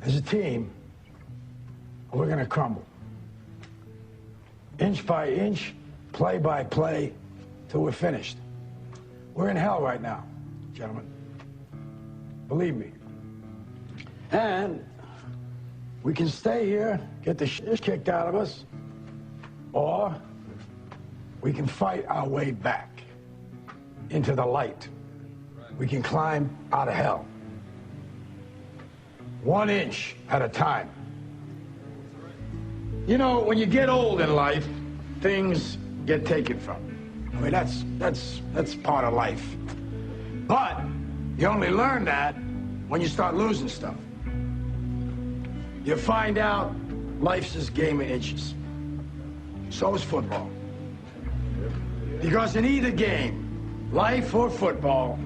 As a team, we're going to crumble. Inch by inch, play by play, till we're finished. We're in hell right now, gentlemen. Believe me. And we can stay here, get the shit kicked out of us, or we can fight our way back into the light. We can climb out of hell. 1 inch at a time. You know, when you get old in life, things get taken from you. I mean, that's part of life. But you only learn that when you start losing stuff. You find out life's this game of inches. So is football. Because in either game, life or football,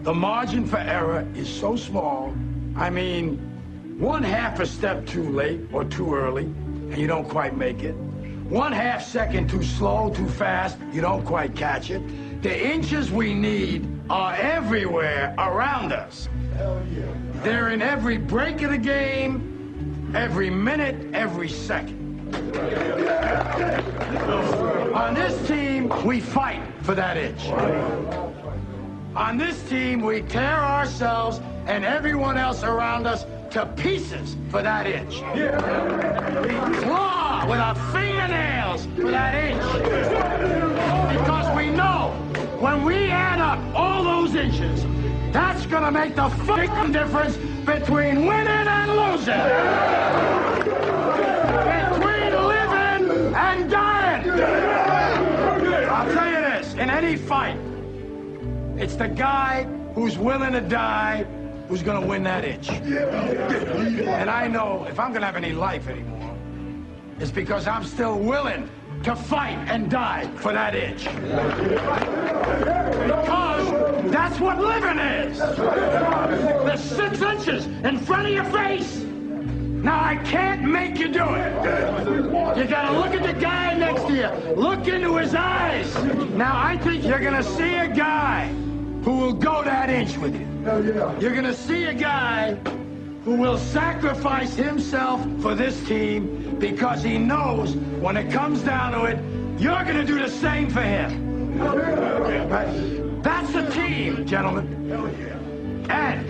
the margin for error is so small. I mean, 1/2 a step too late or too early, and you don't quite make it. 1/2 second too slow, too fast, you don't quite catch it. The inches we need are everywhere around us. Hell yeah. They're in every break of the game, every minute, every second. On this team, we fight for that inch. On this team, we tear ourselves and everyone else around us to pieces for that inch. We claw with our fingernails for that inch. Because we know when we add up all those inches, that's gonna make the fucking difference between winning and losing. Between living and dying. I'll tell you this, in any fight, it's the guy who's willing to die who's going to win that inch. And I know if I'm going to have any life anymore, it's because I'm still willing to fight and die for that inch. Because that's what living is. The 6 inches in front of your face. Now, I can't make you do it. You got to look at the guy next to you. Look into his eyes. Now, I think you're going to see a guy who will go that inch with you. You're going to see a guy who will sacrifice himself for this team because he knows when it comes down to it, you're going to do the same for him. Right? That's the team, gentlemen. And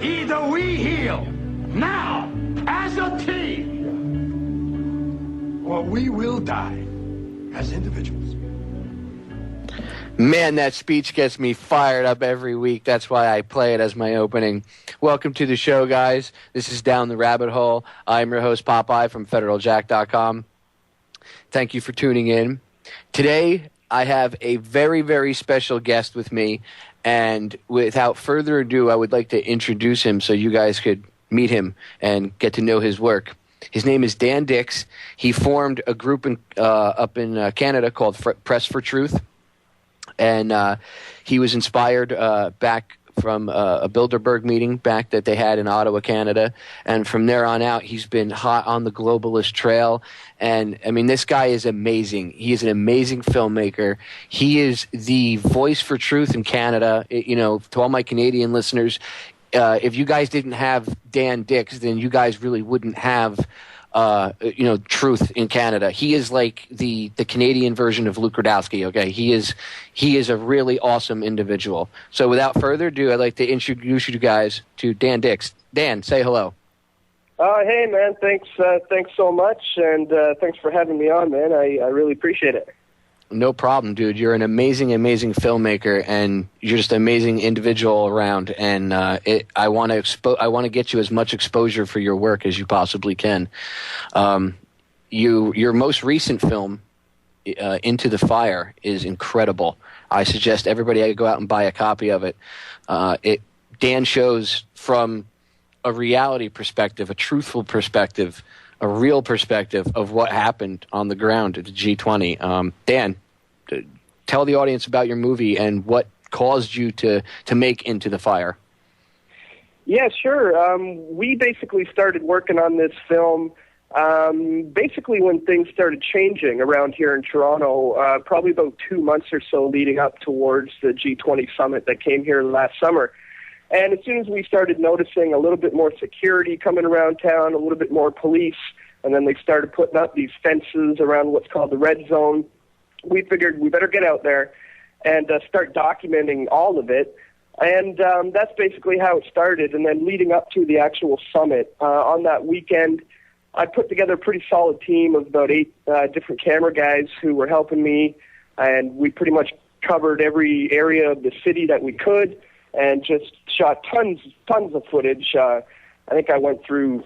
either we heal now as a team, or we will die as individuals. Man, that speech gets me fired up every week. That's why I play it as my opening. Welcome to the show, guys. This is Down the Rabbit Hole. I'm your host, Popeye from FederalJack.com. Thank you for tuning in. Today, I have a very, very special guest with me. And without further ado, I would like to introduce him so you guys could meet him and get to know his work. His name is Dan Dix. He formed a group up in Canada called Press for Truth. And he was inspired back from a Bilderberg meeting back that they had in Ottawa, Canada. And from there on out, he's been hot on the globalist trail. And, I mean, this guy is amazing. He is an amazing filmmaker. He is the voice for truth in Canada. You know, to all my Canadian listeners, if you guys didn't have Dan Dix, then you guys really wouldn't have truth in Canada. He is like the Canadian version of Luke Radowski, okay? He is a really awesome individual. So without further ado, I'd like to introduce you guys to Dan Dix. Dan, say hello. Hey, man, thanks so much, and thanks for having me on, man. I really appreciate it. No problem, dude. You're an amazing, amazing filmmaker, and you're just an amazing individual all around. And I want to get you as much exposure for your work as you possibly can. Your most recent film, Into the Fire, is incredible. I suggest everybody go out and buy a copy of it. Dan shows from a reality perspective, a truthful perspective, a real perspective of what happened on the ground at the G20. Dan, tell the audience about your movie and what caused you to make Into the Fire. Yeah, sure. We basically started working on this film basically when things started changing around here in Toronto, probably about 2 months or so leading up towards the G20 summit that came here last summer. And as soon as we started noticing a little bit more security coming around town, a little bit more police, and then they started putting up these fences around what's called the red zone, we figured we better get out there and start documenting all of it. And that's basically how it started. And then leading up to the actual summit, on that weekend, I put together a pretty solid team of about 8 different camera guys who were helping me, and we pretty much covered every area of the city that we could and just shot tons of footage. I think I went through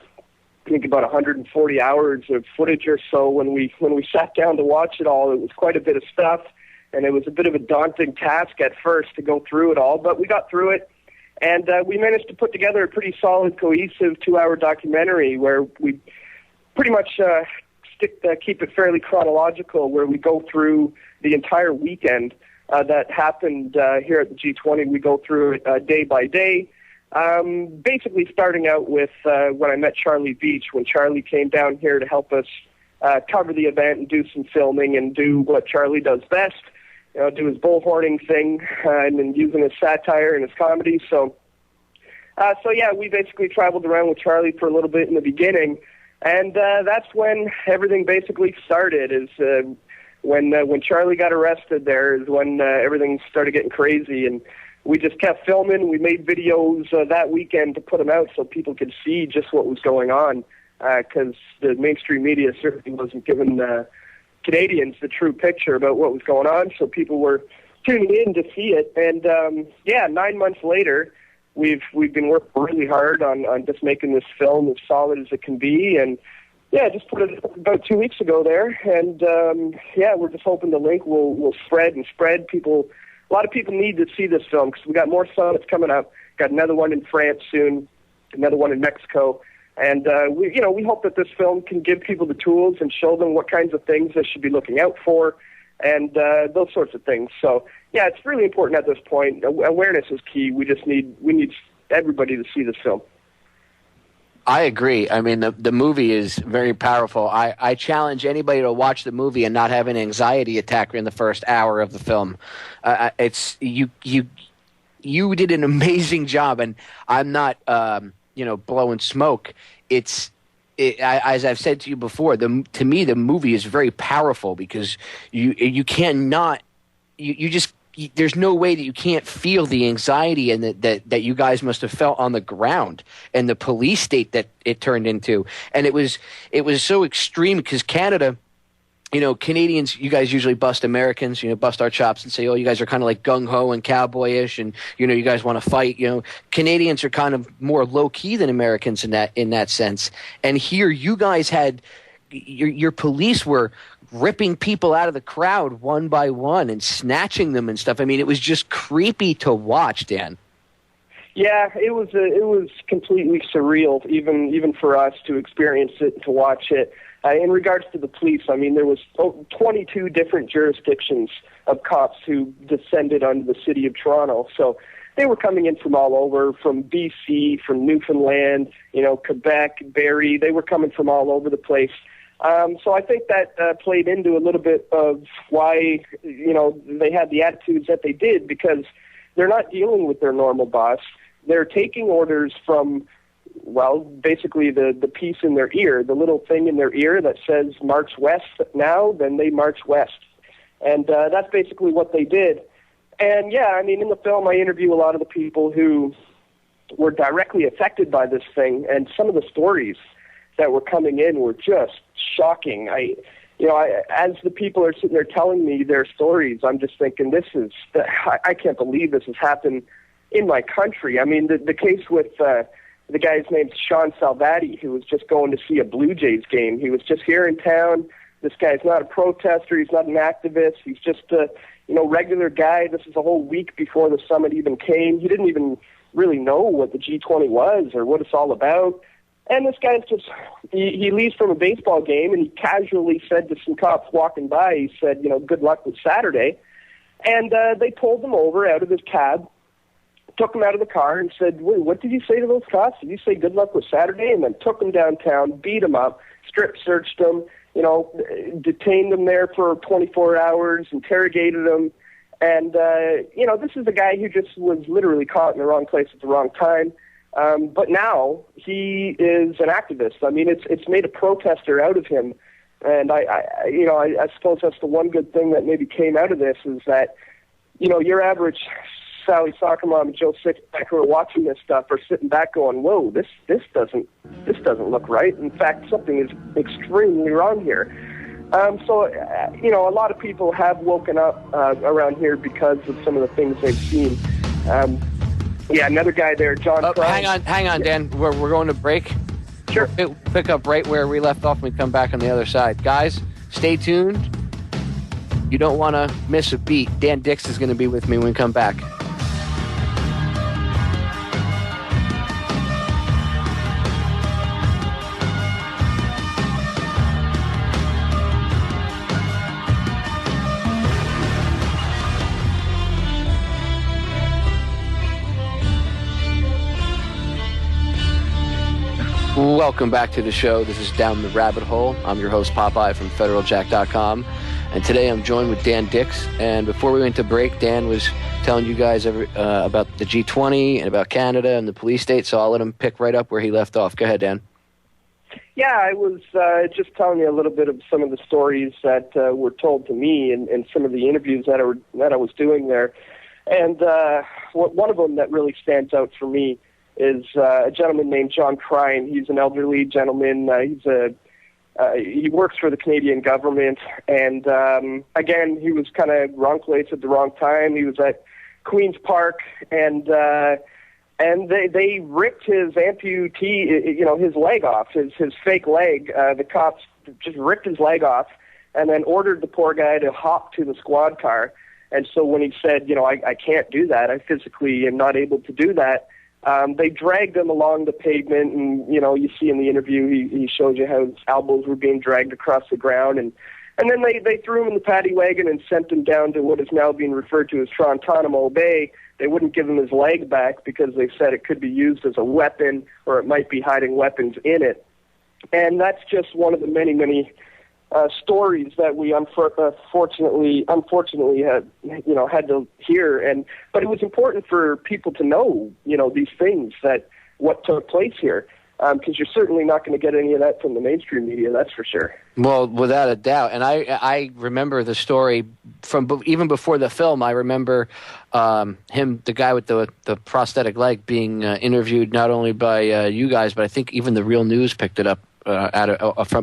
about 140 hours of footage or so. When we sat down to watch it all, it was quite a bit of stuff, and it was a bit of a daunting task at first to go through it all, but we got through it, and we managed to put together a pretty solid, cohesive 2-hour documentary where we pretty much keep it fairly chronological, where we go through the entire weekend that happened here at the G20. We go through it day by day, basically starting out with when I met Charlie Beach, when Charlie came down here to help us cover the event and do some filming and do what Charlie does best, do his bullhorning thing and then using his satire and his comedy. So yeah, we basically traveled around with Charlie for a little bit in the beginning, and that's when everything basically started. Is when Charlie got arrested, there is when everything started getting crazy, and we just kept filming. We made videos that weekend to put them out so people could see just what was going on, because the mainstream media certainly wasn't giving Canadians the true picture about what was going on, so people were tuning in to see it. And 9 months later, we've been working really hard on just making this film as solid as it can be, and just put it about 2 weeks ago there, and we're just hoping the link will spread. People, a lot of people need to see this film because we got more summits coming up. Got another one in France soon, another one in Mexico, and we hope that this film can give people the tools and show them what kinds of things they should be looking out for, and those sorts of things. So it's really important at this point. Awareness is key. We need everybody to see this film. I agree. I mean, the movie is very powerful. I challenge anybody to watch the movie and not have an anxiety attack in the first hour of the film. It's you did an amazing job, and I'm not blowing smoke. As I've said to you before, to me the movie is very powerful because you cannot you just. There's no way that you can't feel the anxiety and that you guys must have felt on the ground and the police state that it turned into. And it was so extreme because Canada, Canadians, you guys usually bust Americans, bust our chops and say, oh, you guys are kind of like gung-ho and cowboyish and, you guys want to fight. Canadians are kind of more low-key than Americans in that sense. And here you guys had your police were ripping people out of the crowd one by one and snatching them and stuff. I mean, it was just creepy to watch, Dan. Yeah, it was completely surreal, even for us to experience it and to watch it. In regards to the police, I mean, there was 22 different jurisdictions of cops who descended on the city of Toronto. So they were coming in from all over, from BC, from Newfoundland, Quebec, Barrie. They were coming from all over the place. So I think that played into a little bit of why, they had the attitudes that they did, because they're not dealing with their normal boss. They're taking orders from, basically the piece in their ear, the little thing in their ear that says march west now, then they march west. And that's basically what they did. And, in the film I interview a lot of the people who were directly affected by this thing, and some of the stories that were coming in were just shocking. As the people are sitting there telling me their stories, I'm just thinking, I can't believe this has happened in my country. I mean, the case with the guy's name's Sean Salvati, who was just going to see a Blue Jays game. He was just here in town. This guy's not a protester. He's not an activist. He's just a regular guy. This is a whole week before the summit even came. He didn't even really know what the G20 was or what it's all about. And this guy's he leaves from a baseball game, and he casually said to some cops walking by, he said, good luck with Saturday. And they pulled him over out of his cab, took him out of the car, and said, wait, what did you say to those cops? Did you say good luck with Saturday? And then took him downtown, beat him up, strip searched him, detained him there for 24 hours, interrogated him. And, this is a guy who just was literally caught in the wrong place at the wrong time. But now he is an activist. I mean, it's made a protester out of him. And I suppose that's the one good thing that maybe came out of this is that, your average Sally Soccer Mom and Joe Sixpack who are watching this stuff are sitting back going, whoa, this doesn't look right. In fact, something is extremely wrong here. A lot of people have woken up around here because of some of the things they've seen. Another guy there, John. Hang on, Dan. We're going to break. Sure. We'll pick up right where we left off when we come back on the other side. Guys, stay tuned. You don't want to miss a beat. Dan Dix is going to be with me when we come back. Welcome back to the show. This is Down the Rabbit Hole. I'm your host, Popeye from FederalJack.com. And today I'm joined with Dan Dix. And before we went to break, Dan was telling you guys about the G20 and about Canada and the police state, so I'll let him pick right up where he left off. Go ahead, Dan. Yeah, I was just telling you a little bit of some of the stories that were told to me and some of the interviews that I was doing there. And one of them that really stands out for me is a gentleman named John Crine. He's an elderly gentleman. He works for the Canadian government, and again, he was kind of wrong place at the wrong time. He was at Queen's Park, and they ripped his amputee, his leg off, his fake leg. The cops just ripped his leg off, and then ordered the poor guy to hop to the squad car. And so when he said, I can't do that, I physically am not able to do that. They dragged him along the pavement, and you see in the interview he shows you how his elbows were being dragged across the ground, and then they threw him in the paddy wagon and sent him down to what is now being referred to as Guantanamo Bay. They wouldn't give him his leg back because they said it could be used as a weapon, or it might be hiding weapons in it. And that's just one of the many stories that we unfortunately had to hear, but it was important for people to know these things, that what took place here, because you're certainly not going to get any of that from the mainstream media, that's for sure. Well, without a doubt. And I remember the story from even before the film. I remember the guy with the prosthetic leg being interviewed not only by you guys, but I think even the Real News picked it up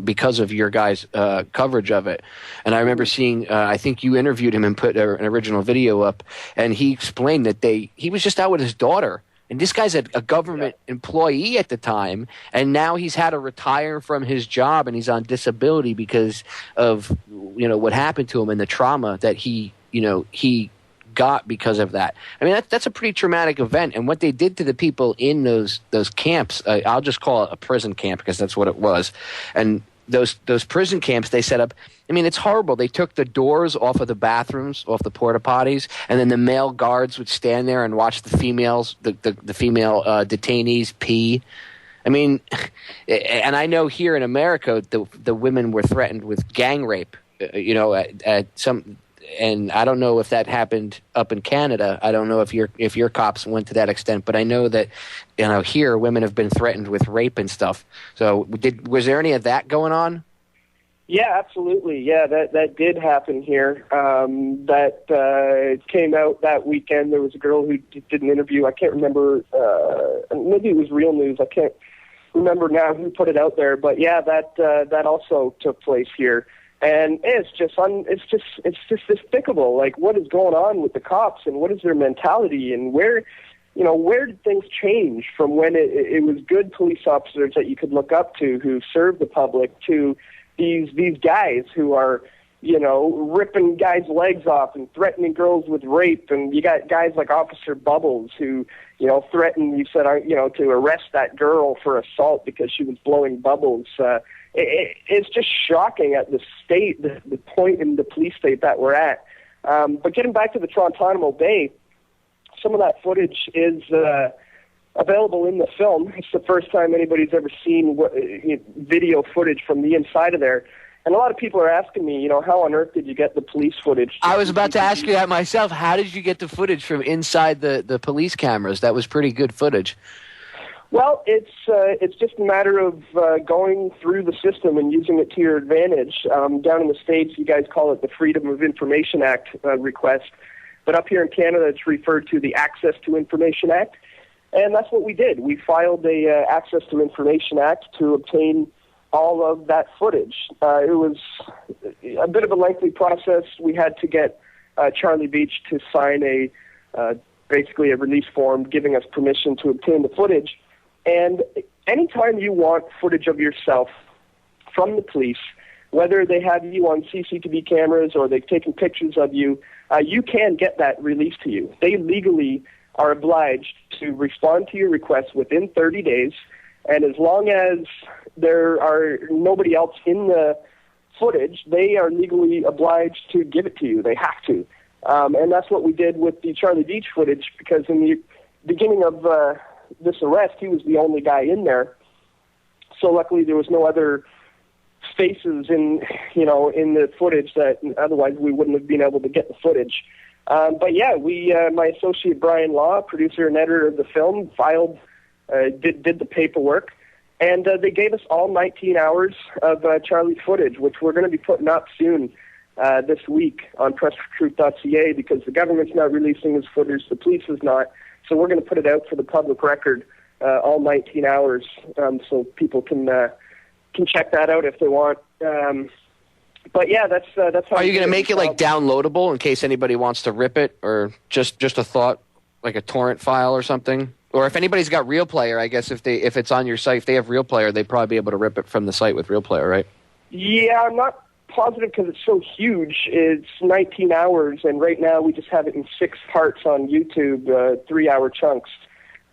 because of your guys' coverage of it. And I remember seeing, I think you interviewed him and put an original video up, and he explained that he was just out with his daughter. And this guy's a government employee at the time, and now he's had to retire from his job, and he's on disability because of what happened to him and the trauma that he got because of that. I mean, that's a pretty traumatic event, and what they did to the people in those camps, I'll just call it a prison camp because that's what it was. And those prison camps they set up, I mean, it's horrible. They took the doors off of the bathrooms, off the porta potties, and then the male guards would stand there and watch the females, the female detainees pee. I mean, and I know here in America, the women were threatened with gang rape. At some. And I don't know if that happened up in Canada. I don't know if your cops went to that extent, but I know that here women have been threatened with rape and stuff. So was there any of that going on? Yeah, absolutely. Yeah, that did happen here. That came out that weekend. There was a girl who did an interview. I can't remember. Maybe it was Real News. I can't remember now who put it out there. But yeah, that also took place here. And it's just despicable. Like, what is going on with the cops, and what is their mentality, and where did things change from when it was good police officers that you could look up to who served the public to these guys who are ripping guys' legs off and threatening girls with rape, and you got guys like Officer Bubbles who threatened, you said, to arrest that girl for assault because she was blowing bubbles. It's just shocking at the state, the point in the police state that we're at. But getting back to the Guantanamo Bay, some of that footage is available in the film. It's the first time anybody's ever seen video footage from the inside of there. And a lot of people are asking me, how on earth did you get the police footage? I was about to ask you that myself. How did you get the footage from inside the police cameras? That was pretty good footage. Well, it's just a matter of going through the system and using it to your advantage. Down in the States, you guys call it the Freedom of Information Act request. But up here in Canada, it's referred to the Access to Information Act. And that's what we did. We filed a Access to Information Act to obtain all of that footage. It was a bit of a lengthy process. We had to get Charlie Beach to sign basically a release form giving us permission to obtain the footage. And anytime you want footage of yourself from the police, whether they have you on CCTV cameras or they've taken pictures of you, you can get that released to you. They legally are obliged to respond to your request within 30 days. And as long as there are nobody else in the footage, they are legally obliged to give it to you. They have to. And that's what we did with the Charlie Beach footage, because in the beginning of this arrest, he was the only guy in there. So luckily there was no other faces in the footage that otherwise we wouldn't have been able to get the footage. But yeah, my associate Brian Law, producer and editor of the film, did the paperwork, and they gave us all 19 hours of Charlie's footage, which we're going to be putting up soon this week on pressfortruth.ca, because the government's not releasing his footage, the police is not, so we're going to put it out for the public record, all 19 hours, so people can check that out if they want. But yeah, that's how. Are you going to make it like downloadable in case anybody wants to rip it, or just a thought, like a torrent file or something? Or if anybody's got Real Player, I guess if it's on your site, if they have Real Player, they'd probably be able to rip it from the site with Real Player, right? Yeah, I'm not positive because it's so huge. It's 19 hours, and right now we just have it in 6 parts on YouTube, 3-hour chunks.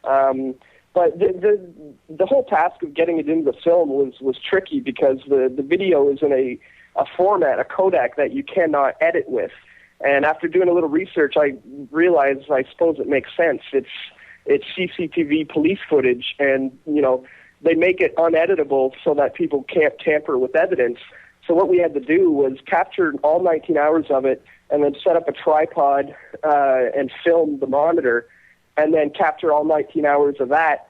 But the whole task of getting it into the film was tricky because the video is in a format, a codec that you cannot edit with. And after doing a little research, I realized, I suppose it makes sense. It's CCTV police footage, and they make it uneditable so that people can't tamper with evidence. So what we had to do was capture all 19 hours of it, and then set up a tripod and film the monitor, and then capture all 19 hours of that,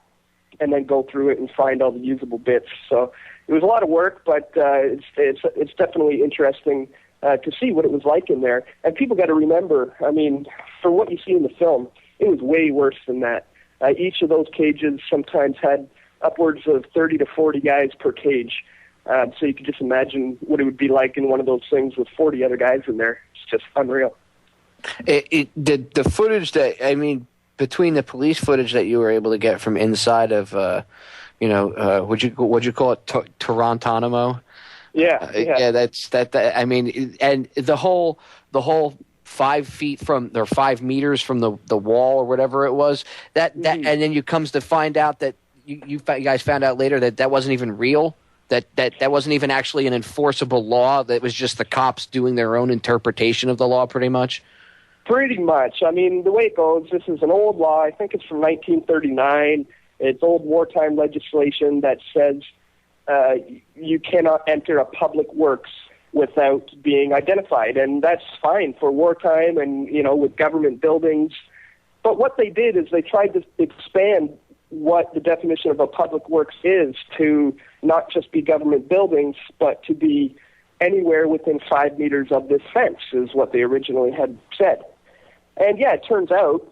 and then go through it and find all the usable bits. So it was a lot of work, but it's definitely interesting to see what it was like in there. And people got to remember, I mean, for what you see in the film, it was way worse than that. Each of those cages sometimes had upwards of 30 to 40 guys per cage. So you can just imagine what it would be like in one of those things with 40 other guys in there. It's just unreal. The footage between the police footage that you were able to get from inside of, would you call it Torontonomo? Yeah. I mean, and the whole 5 feet from, or 5 meters from the wall or whatever it was, and then you comes to find out that you guys found out later that wasn't even real. That wasn't even actually an enforceable law. That was just the cops doing their own interpretation of the law, pretty much. Pretty much. I mean, the way it goes, this is an old law. I think it's from 1939. It's old wartime legislation that says you cannot enter a public works without being identified, and that's fine for wartime and with government buildings. But what they did is they tried to expand what the definition of a public works is to not just be government buildings, but to be anywhere within 5 meters of this fence is what they originally had said. And yeah, it turns out,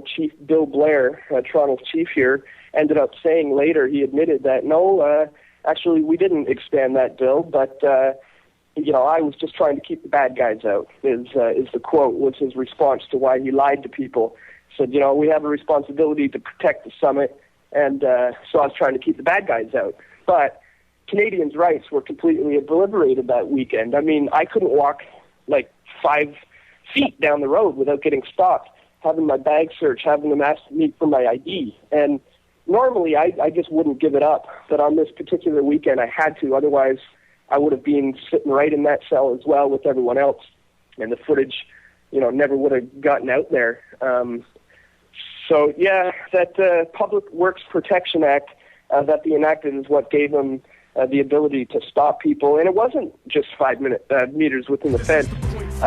Chief Bill Blair, Toronto's chief here, ended up saying later, he admitted that, no, actually we didn't expand that bill, but, I was just trying to keep the bad guys out, is the quote, was his response to why he lied to people. Said, we have a responsibility to protect the summit, and so I was trying to keep the bad guys out. But Canadians' rights were completely obliterated that weekend. I mean, I couldn't walk like 5 feet down the road without getting stopped, having my bag searched, having them ask me for my ID. And normally I just wouldn't give it up, but on this particular weekend I had to, otherwise I would have been sitting right in that cell as well with everyone else, and the footage, never would have gotten out there. So, yeah, that Public Works Protection Act that they enacted is what gave them the ability to stop people. And it wasn't just 5 meters within the fence.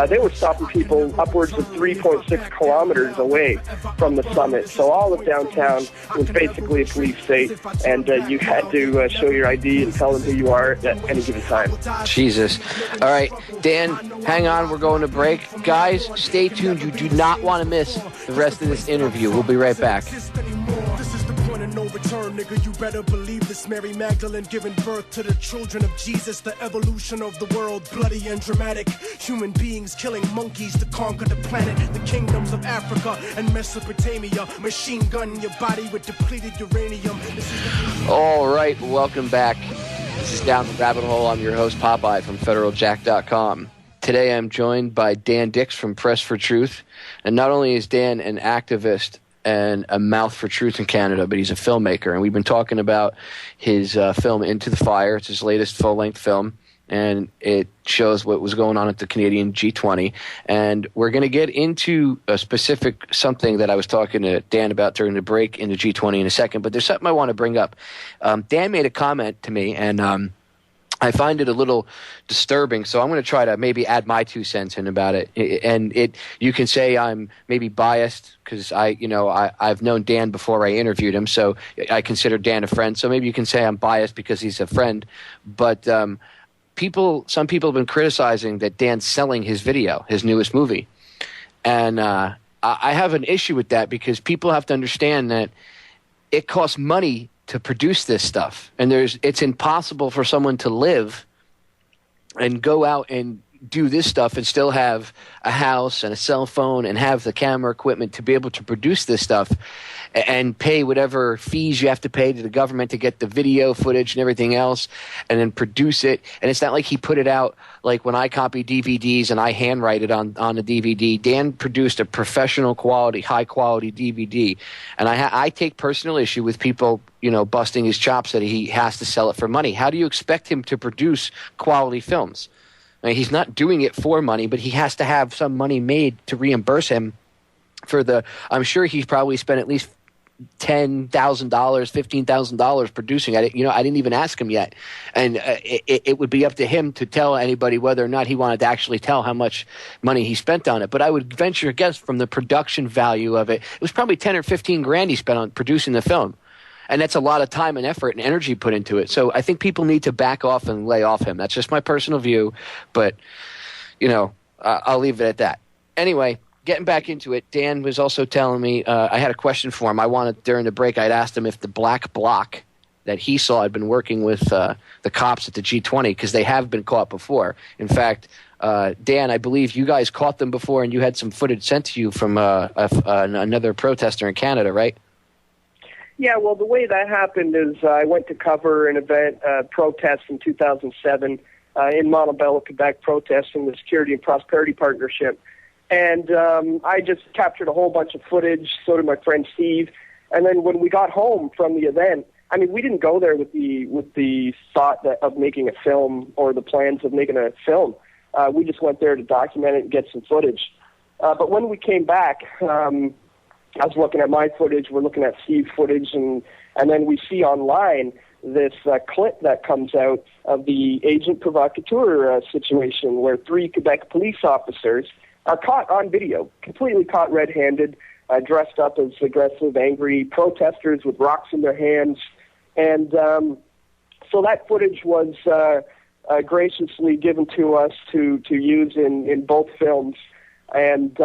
They were stopping people upwards of 3.6 kilometers away from the summit. So all of downtown was basically a police state, and you had to show your ID and tell them who you are at any given time. Jesus. All right, Dan, hang on. We're going to break. Guys, stay tuned. You do not want to miss the rest of this interview. We'll be right back. No return, nigga, you better believe this. Mary Magdalene giving birth to the children of Jesus. The evolution of the world, bloody and dramatic. Human beings killing monkeys to conquer the planet. The kingdoms of Africa and Mesopotamia. Machine gun your body with depleted uranium. All right, welcome back. This is Down the Rabbit Hole. I'm your host, Popeye from FederalJack.com. Today I'm joined by Dan Dix from Press for Truth. And not only is Dan an activist and a mouth for truth in Canada, but he's a filmmaker. And we've been talking about his film Into the Fire. It's his latest full-length film, and it shows what was going on at the Canadian G20. And we're going to get into a specific something that I was talking to Dan about during the break in the G20 in a second, but there's something I want to bring up. Dan made a comment to me, and I find it a little disturbing, so I'm going to try to maybe add my 2 cents in about it. And you can say I'm maybe biased because I've known Dan before I interviewed him, so I consider Dan a friend. So maybe you can say I'm biased because he's a friend. But some people have been criticizing that Dan's selling his video, his newest movie, and I have an issue with that because people have to understand that it costs money to produce this stuff, and it's impossible for someone to live and go out and do this stuff and still have a house and a cell phone and have the camera equipment to be able to produce this stuff and pay whatever fees you have to pay to the government to get the video footage and everything else and then produce it. And it's not like he put it out like when I copy DVDs and I handwrite it on the DVD. Dan produced a professional quality, high quality DVD. And I take personal issue with people, busting his chops that he has to sell it for money. How do you expect him to produce quality films? I mean, he's not doing it for money, but he has to have some money made to reimburse him for I'm sure he's probably spent at least $10,000, $15,000 producing it. I didn't even ask him yet. And it would be up to him to tell anybody whether or not he wanted to actually tell how much money he spent on it. But I would venture a guess from the production value of it, it was probably 10 or 15 grand he spent on producing the film. And that's a lot of time and effort and energy put into it. So I think people need to back off and lay off him. That's just my personal view. But, I'll leave it at that. Anyway, getting back into it, Dan was also telling me I had a question for him. During the break, I'd asked him if the black bloc that he saw had been working with the cops at the G20 because they have been caught before. In fact, Dan, I believe you guys caught them before and you had some footage sent to you from another protester in Canada, right? Yeah, well, the way that happened is I went to cover an event, protest in 2007 in Montebello, Quebec, protesting the Security and Prosperity Partnership. And I just captured a whole bunch of footage, so did my friend Steve. And then when we got home from the event, I mean, we didn't go there with the thought of making a film or the plans of making a film. We just went there to document it and get some footage. But when we came back, I was looking at my footage, we're looking at Steve's footage, and then we see online this clip that comes out of the agent provocateur situation where 3 Quebec police officers are caught on video, completely caught red-handed, dressed up as aggressive, angry protesters with rocks in their hands. And so that footage was graciously given to us to use in both films. And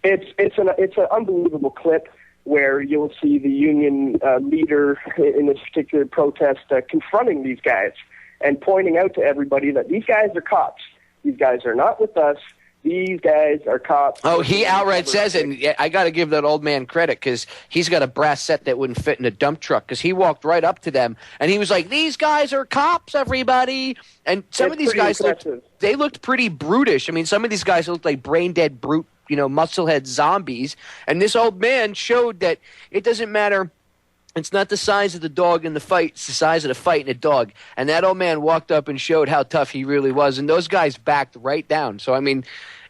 it's an unbelievable clip where you'll see the union leader in this particular protest confronting these guys and pointing out to everybody that these guys are cops. These guys are not with us. These guys are cops. Oh, he outright says it. And I got to give that old man credit because he's got a brass set that wouldn't fit in a dump truck because he walked right up to them and he was like, "These guys are cops, everybody." And some of these guys looked pretty brutish. I mean, some of these guys looked like brain dead brute, musclehead zombies. And this old man showed that it doesn't matter It's not the size of the dog in the fight. It's the size of the fight in a dog. And that old man walked up and showed how tough he really was. And those guys backed right down. So, I mean,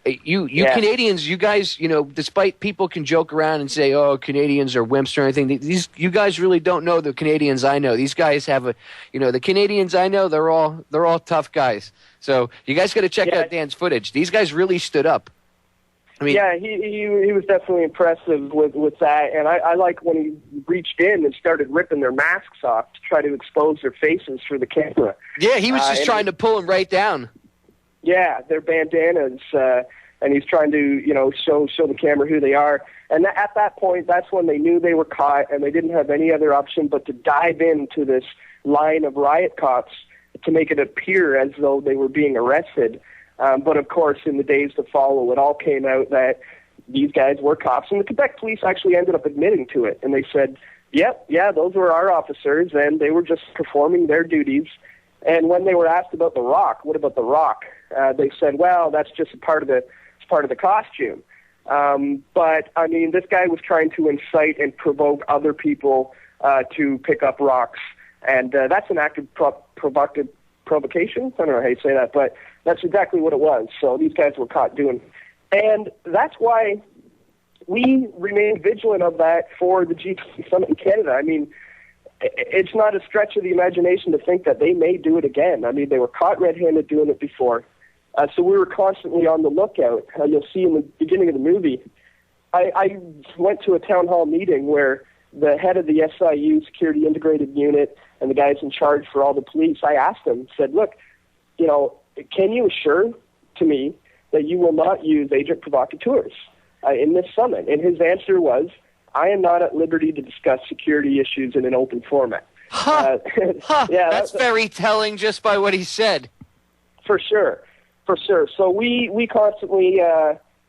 you Canadians, you guys, despite people can joke around and say, oh, Canadians are wimps or anything, you guys really don't know the Canadians I know. These guys have the Canadians I know, they're all tough guys. So you guys got to check out Dan's footage. These guys really stood up. I mean, yeah, he was definitely impressive with that, and I like when he reached in and started ripping their masks off to try to expose their faces for the camera. Yeah, he was just trying to pull them right down. Yeah, their bandanas, and he's trying to show the camera who they are. And at that point, that's when they knew they were caught, and they didn't have any other option but to dive into this line of riot cops to make it appear as though they were being arrested. But, of course, in the days to follow, it all came out that these guys were cops. And the Quebec police actually ended up admitting to it. And they said, yeah, those were our officers, and they were just performing their duties. And when they were asked about The Rock, what about The Rock? They said, well, that's just part of the costume. But, I mean, this guy was trying to incite and provoke other people to pick up rocks. And that's an act of provocation. I don't know how you say that, but that's exactly what it was. So these guys were caught doing. And that's why we remain vigilant of that for the G20 Summit in Canada. I mean, it's not a stretch of the imagination to think that they may do it again. I mean, they were caught red-handed doing it before. So we were constantly on the lookout. You'll see in the beginning of the movie, I went to a town hall meeting where the head of the SIU Security Integrated Unit and the guys in charge for all the police, I asked them, said, look, can you assure to me that you will not use agent provocateurs in this summit? And his answer was, I am not at liberty to discuss security issues in an open format. Yeah, that's very telling just by what he said. For sure. So we constantly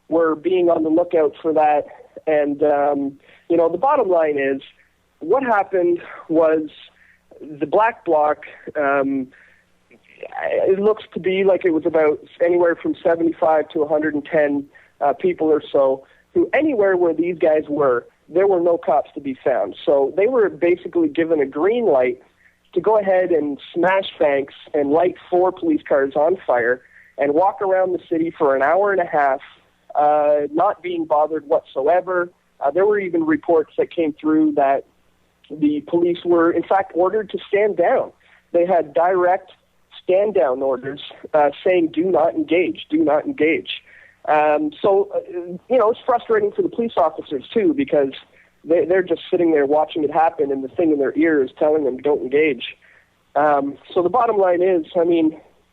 were being on the lookout for that. And, the bottom line is what happened was the Black Bloc, it looks to be like it was about anywhere from 75 to 110 people or so, who anywhere where these guys were, there were no cops to be found. So they were basically given a green light to go ahead and smash banks and light 4 police cars on fire and walk around the city for an hour and a half, not being bothered whatsoever. There were even reports that came through that the police were, in fact, ordered to stand down. They had direct stand-down orders saying, do not engage, do not engage. It's frustrating for the police officers, too, because they're just sitting there watching it happen, and the thing in their ear is telling them, don't engage. So the bottom line is,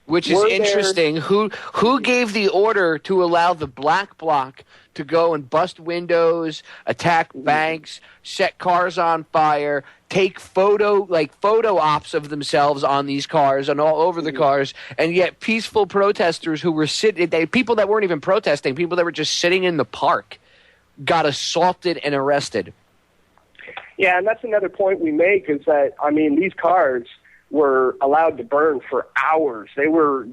which is interesting. Who gave the order to allow the Black Bloc to go and bust windows, attack banks, set cars on fire, take photo ops of themselves on these cars and all over the cars, and yet peaceful protesters who were people that weren't even protesting, people that were just sitting in the park, got assaulted and arrested. Yeah, and that's another point we make is that, these cars were allowed to burn for hours. They were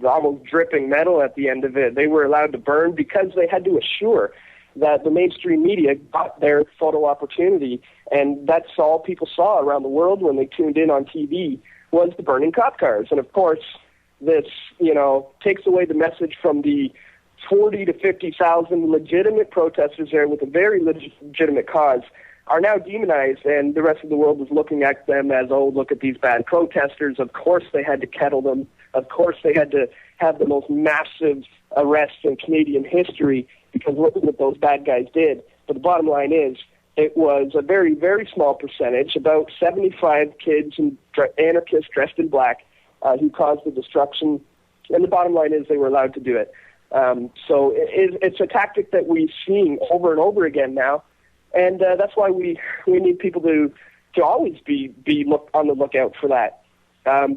almost dripping metal at the end of it. They were allowed to burn because they had to assure that the mainstream media got their photo opportunity, and that's all people saw around the world when they tuned in on TV was the burning cop cars. And of course, this, takes away the message from the 40 to 50,000 legitimate protesters there with a very legitimate cause are now demonized, and the rest of the world is looking at them as, oh, look at these bad protesters. Of course they had to kettle them. Of course they had to have the most massive arrests in Canadian history because look at what those bad guys did. But the bottom line is it was a very, very small percentage, about 75 kids and anarchists dressed in black who caused the destruction. And the bottom line is they were allowed to do it. So it's a tactic that we've seen over and over again now. And that's why we need people to always be on the lookout for that.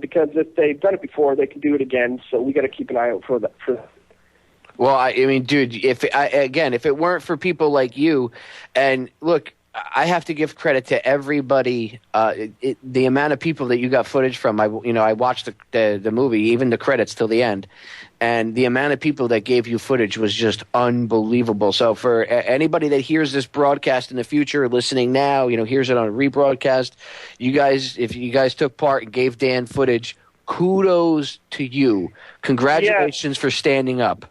Because if they've done it before, they can do it again. So we got to keep an eye out for that. Well, dude, if it weren't for people like you, and look, I have to give credit to everybody. The amount of people that you got footage from. I watched the movie, even the credits till the end, and the amount of people that gave you footage was just unbelievable. So for anybody that hears this broadcast in the future, listening now, hears it on a rebroadcast, if you guys took part and gave Dan footage, kudos to you. Congratulations for standing up.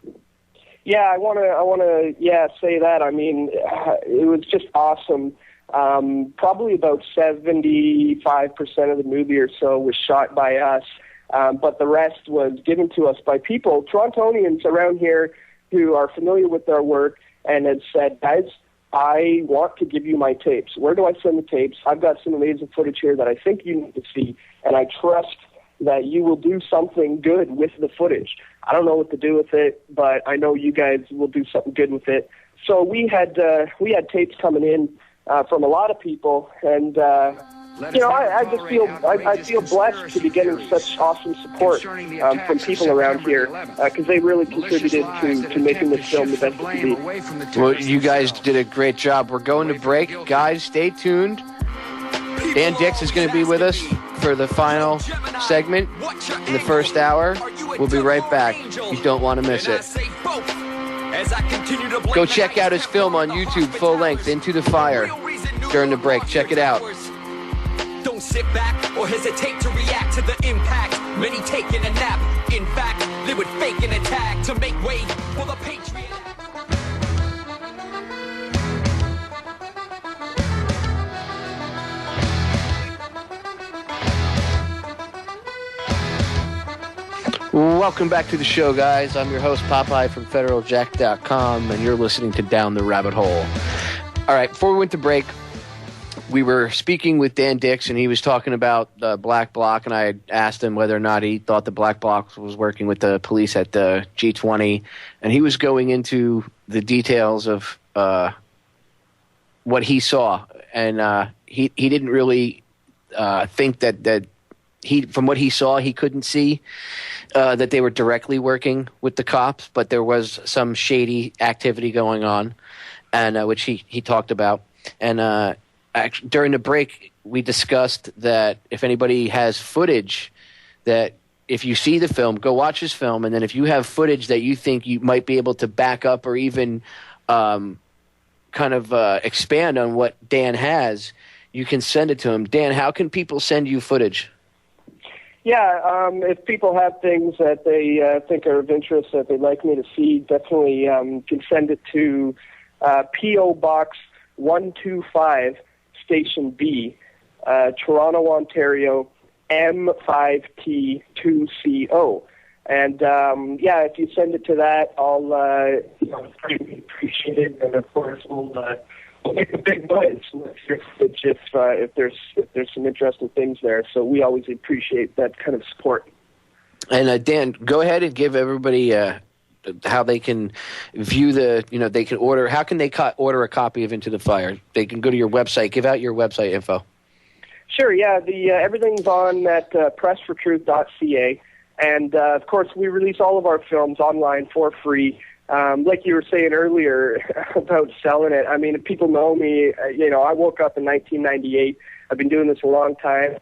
Yeah, I want to say that. I mean, it was just awesome. Probably about 75% of the movie or so was shot by us, but the rest was given to us by people, Torontonians around here who are familiar with our work and had said, guys, I want to give you my tapes. Where do I send the tapes? I've got some amazing footage here that I think you need to see, and I trust that you will do something good with the footage. I don't know what to do with it, but I know you guys will do something good with it. So we had tapes coming in from a lot of people, and I just feel blessed to be getting such awesome support from people around here because they really contributed to making this film the best it could be. Well, you guys did a great job. We're going to break, guys. Stay tuned. Dan Dix is going to be with us for the final segment in the first hour. We'll be right back. You don't want to miss it. Go check out his film on YouTube, full length, Into the Fire, during the break. Check it out. Don't sit back or hesitate to react to the impact. Many taking a nap. In fact, they would fake an attack to make way for the Patriot. Welcome back to the show, guys. I'm your host, Popeye from FederalJack.com, and you're listening to Down the Rabbit Hole. All right, before we went to break, we were speaking with Dan Dix, and he was talking about the Black Bloc, and I had asked him whether or not he thought the Black Bloc was working with the police at the G20, and he was going into the details of what he saw, and he didn't really think that from what he saw, he couldn't see that they were directly working with the cops, but there was some shady activity going on, and which he talked about. And during the break, we discussed that if anybody has footage, that if you see the film, go watch his film, and then if you have footage that you think you might be able to back up or even expand on what Dan has, you can send it to him. Dan, how can people send you footage? Yeah, if people have things that they think are of interest that they'd like me to see, definitely can send it to P.O. Box 125, Station B, Toronto, Ontario, M5T2CO. And, if you send it to that, I'll appreciate it. And, of course, we'll make a big buzz if there's some interesting things there. So we always appreciate that kind of support. And Dan, go ahead and give everybody how they can view they can order. How can they order a copy of Into the Fire? They can go to your website. Give out your website info. Sure. Yeah. Everything's on at pressfortruth.ca, and of course we release all of our films online for free. Like you were saying earlier about selling it, I mean, if people know me, I woke up in 1998. I've been doing this a long time.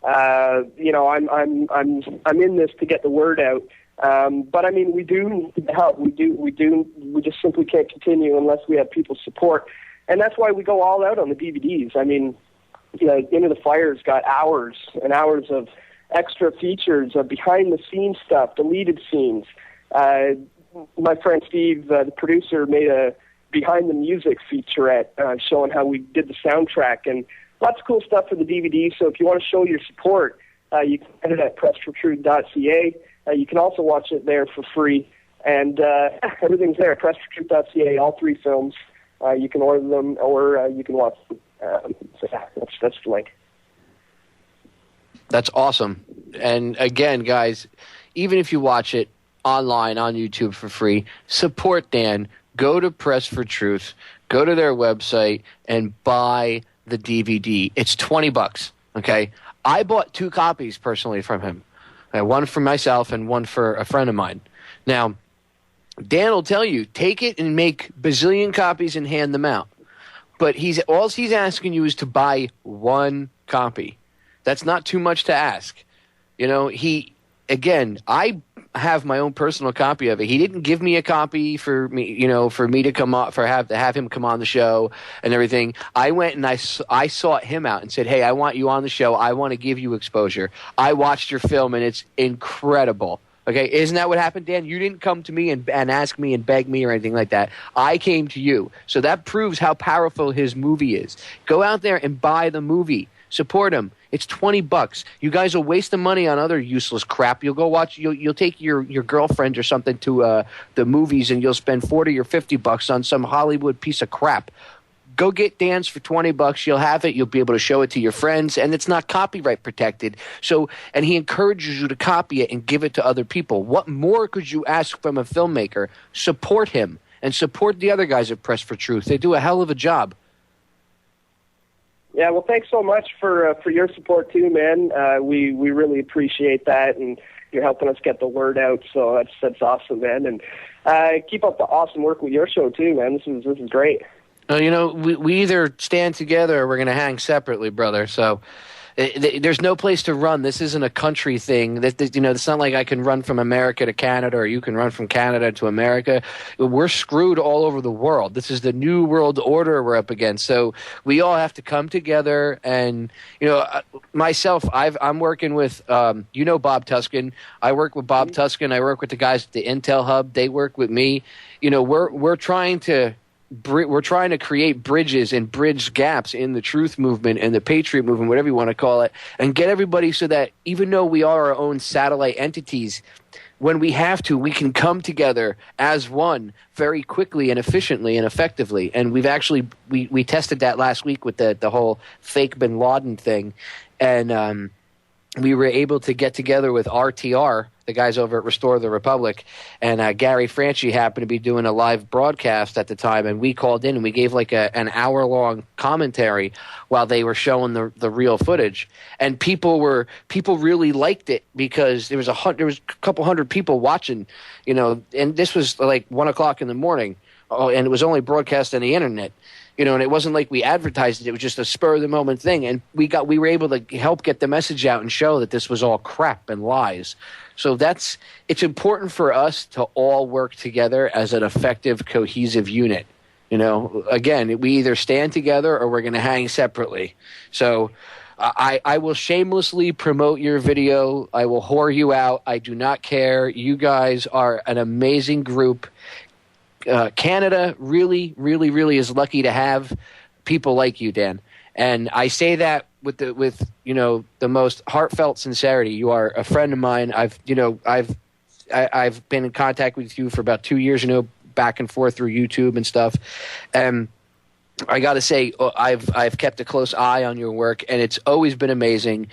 I'm in this to get the word out. But I mean, we do need help. We just simply can't continue unless we have people's support. And that's why we go all out on the DVDs. I mean, Into the Fire's got hours and hours of extra features, behind the scenes stuff, deleted scenes. My friend Steve, the producer, made a behind the music featurette showing how we did the soundtrack, and lots of cool stuff for the DVD. So if you want to show your support, you can get it at pressfortruth.ca. You can also watch it there for free, and everything's there at pressfortruth.ca. All 3 films, you can order them or you can watch them. That's the link. That's awesome. And again, guys, even if you watch it online on YouTube for free, support Dan. Go to Press for Truth, go to their website, and buy the DVD. It's $20. Okay, I bought 2 copies personally from him, one for myself and one for a friend of mine. Now, Dan will tell you, take it and make bazillion copies and hand them out. But all he's asking you is to buy one copy. That's not too much to ask. You know, I have my own personal copy of it. He didn't give me a copy for me, you know, for me to come on, to have him come on the show and everything. I went and I sought him out and said, "Hey, I want you on the show. I want to give you exposure. I watched your film and it's incredible." Okay, isn't that what happened, Dan? You didn't come to me and ask me and beg me or anything like that. I came to you. So that proves how powerful his movie is. Go out there and buy the movie. Support him. It's $20. You guys will waste the money on other useless crap. You'll go watch. You'll take your girlfriend or something to the movies, and you'll spend $40 or $50 on some Hollywood piece of crap. Go get Dan's for $20. You'll have it. You'll be able to show it to your friends, and it's not copyright protected. So, and he encourages you to copy it and give it to other people. What more could you ask from a filmmaker? Support him and support the other guys at Press for Truth. They do a hell of a job. Yeah, well, thanks so much for your support too, man. We really appreciate that, and you're helping us get the word out. So that's awesome, man. And keep up the awesome work with your show too, man. This is great. You know, we either stand together or we're going to hang separately, brother. So there's no place to run. This isn't a country thing. You know, it's not like I can run from America to Canada or you can run from Canada to America. We're screwed all over the world. This is the new world order we're up against. So we all have to come together. And, you know, myself, I'm working with, you know, Bob Tuskin. I work with Bob Tuskin. I work with the guys at the Intel Hub. They work with me. You know, we're trying to create bridges and bridge gaps in the truth movement and the patriot movement, whatever you want to call it, and get everybody so that even though we are our own satellite entities, when we have to, we can come together as one very quickly and efficiently and effectively. And we've actually we tested that last week with the whole fake bin Laden thing, and we were able to get together with RTR, the guys over at Restore the Republic, and Gary Franchi happened to be doing a live broadcast at the time, and we called in and we gave like an hour-long commentary while they were showing the real footage, and people really liked it because there was a couple hundred people watching, you know, and this was like 1 o'clock in the morning, and it was only broadcast on the internet. You know, and it wasn't like we advertised it. It was just a spur-of-the-moment thing. And we were able to help get the message out and show that this was all crap and lies. So it's important for us to all work together as an effective, cohesive unit. You know, again, we either stand together or we're going to hang separately. So I will shamelessly promote your video. I will whore you out. I do not care. You guys are an amazing group. Canada really, really, really is lucky to have people like you, Dan. And I say that with you know, the most heartfelt sincerity. You are a friend of mine. I've been in contact with you for about 2 years, you know, back and forth through YouTube and stuff. And I got to say, I've kept a close eye on your work, and it's always been amazing.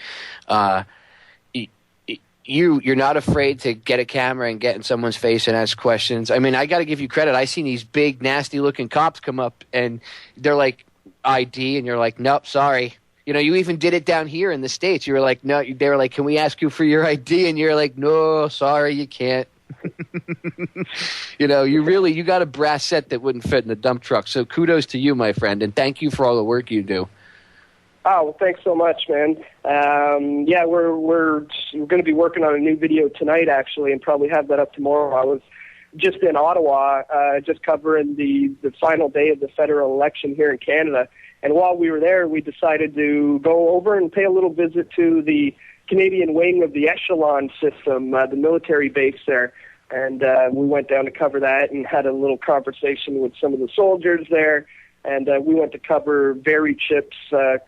You're not afraid to get a camera and get in someone's face and ask questions. I mean, I got to give you credit. I seen these big, nasty-looking cops come up, and they're like, ID, and you're like, nope, sorry. You know, you even did it down here in the States. You were like, no. They were like, can we ask you for your ID? And you're like, no, sorry, you can't. You know, you got a brass set that wouldn't fit in the dump truck. So kudos to you, my friend, and thank you for all the work you do. Oh, well, thanks so much, man. Yeah, we're going to be working on a new video tonight, actually, and probably have that up tomorrow. I was just in Ottawa, just covering the final day of the federal election here in Canada. And while we were there, we decided to go over and pay a little visit to the Canadian wing of the Echelon system, the military base there. And we went down to cover that and had a little conversation with some of the soldiers there. And we went to cover Very Chips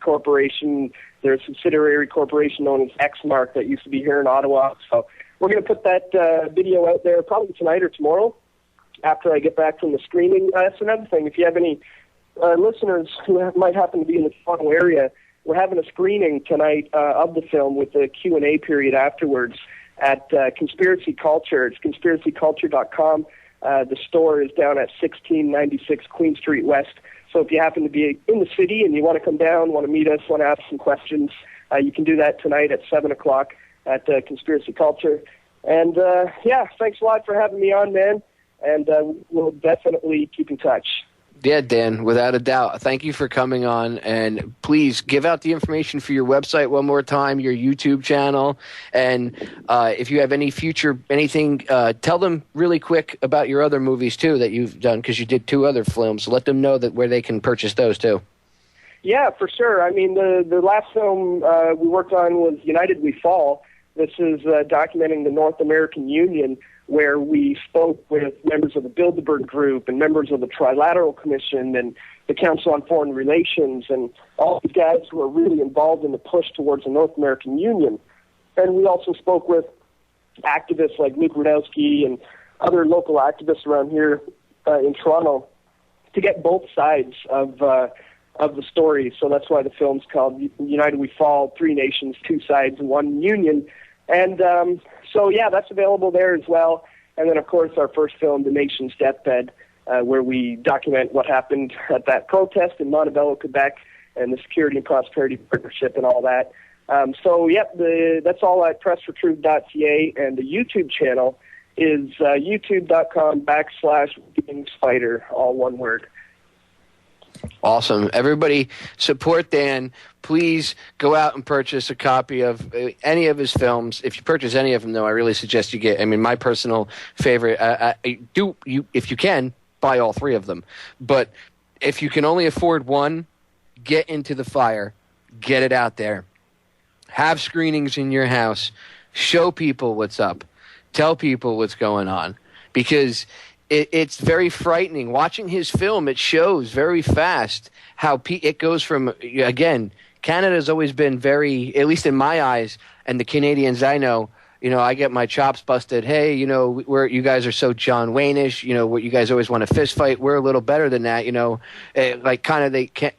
Corporation, their subsidiary corporation known as Xmark that used to be here in Ottawa. So we're going to put that video out there probably tonight or tomorrow after I get back from the screening. That's another thing. If you have any listeners who might happen to be in the Toronto area, we're having a screening tonight of the film with a Q&A period afterwards at Conspiracy Culture. It's conspiracyculture.com. The store is down at 1696 Queen Street West. So if you happen to be in the city and you want to come down, want to meet us, want to ask some questions, you can do that tonight at 7 o'clock at Conspiracy Culture. And, yeah, thanks a lot for having me on, man. And we'll definitely keep in touch. Yeah, Dan, without a doubt. Thank you for coming on, and please give out the information for your website one more time, your YouTube channel, and if you have anything, tell them really quick about your other movies too that you've done, because you did 2 other films. So let them know that where they can purchase those too. Yeah, for sure. I mean, the last film we worked on was United We Fall. This is documenting the North American Union, where we spoke with members of the Bilderberg Group and members of the Trilateral Commission and the Council on Foreign Relations, and all these guys who are really involved in the push towards the North American Union. And we also spoke with activists like Luke Rudowski and other local activists around here in Toronto to get both sides of the story. So that's why the film's called United We Fall, 3 Nations, 2 Sides, 1 Union. And so, yeah, that's available there as well. And then, of course, our first film, The Nation's Deathbed, where we document what happened at that protest in Montebello, Quebec, and the Security and Prosperity Partnership and all that. So, yep, that's all at pressfortruth.ca, and the YouTube channel is youtube.com/WikingsFighter, all one word. Awesome. Everybody support Dan. Please go out and purchase a copy of any of his films. If you purchase any of them, though, I really suggest you get, my personal favorite, if you can, buy all 3 of them. But if you can only afford one, get Into the Fire. Get it out there. Have screenings in your house. Show people what's up. Tell people what's going on. Because it's very frightening. Watching his film, it shows very fast how it goes from, again, Canada's always been very, at least in my eyes, and the Canadians I know, I get my chops busted. Hey, you guys are so John Wayne-ish, what you guys always want to fist fight. We're a little better than that,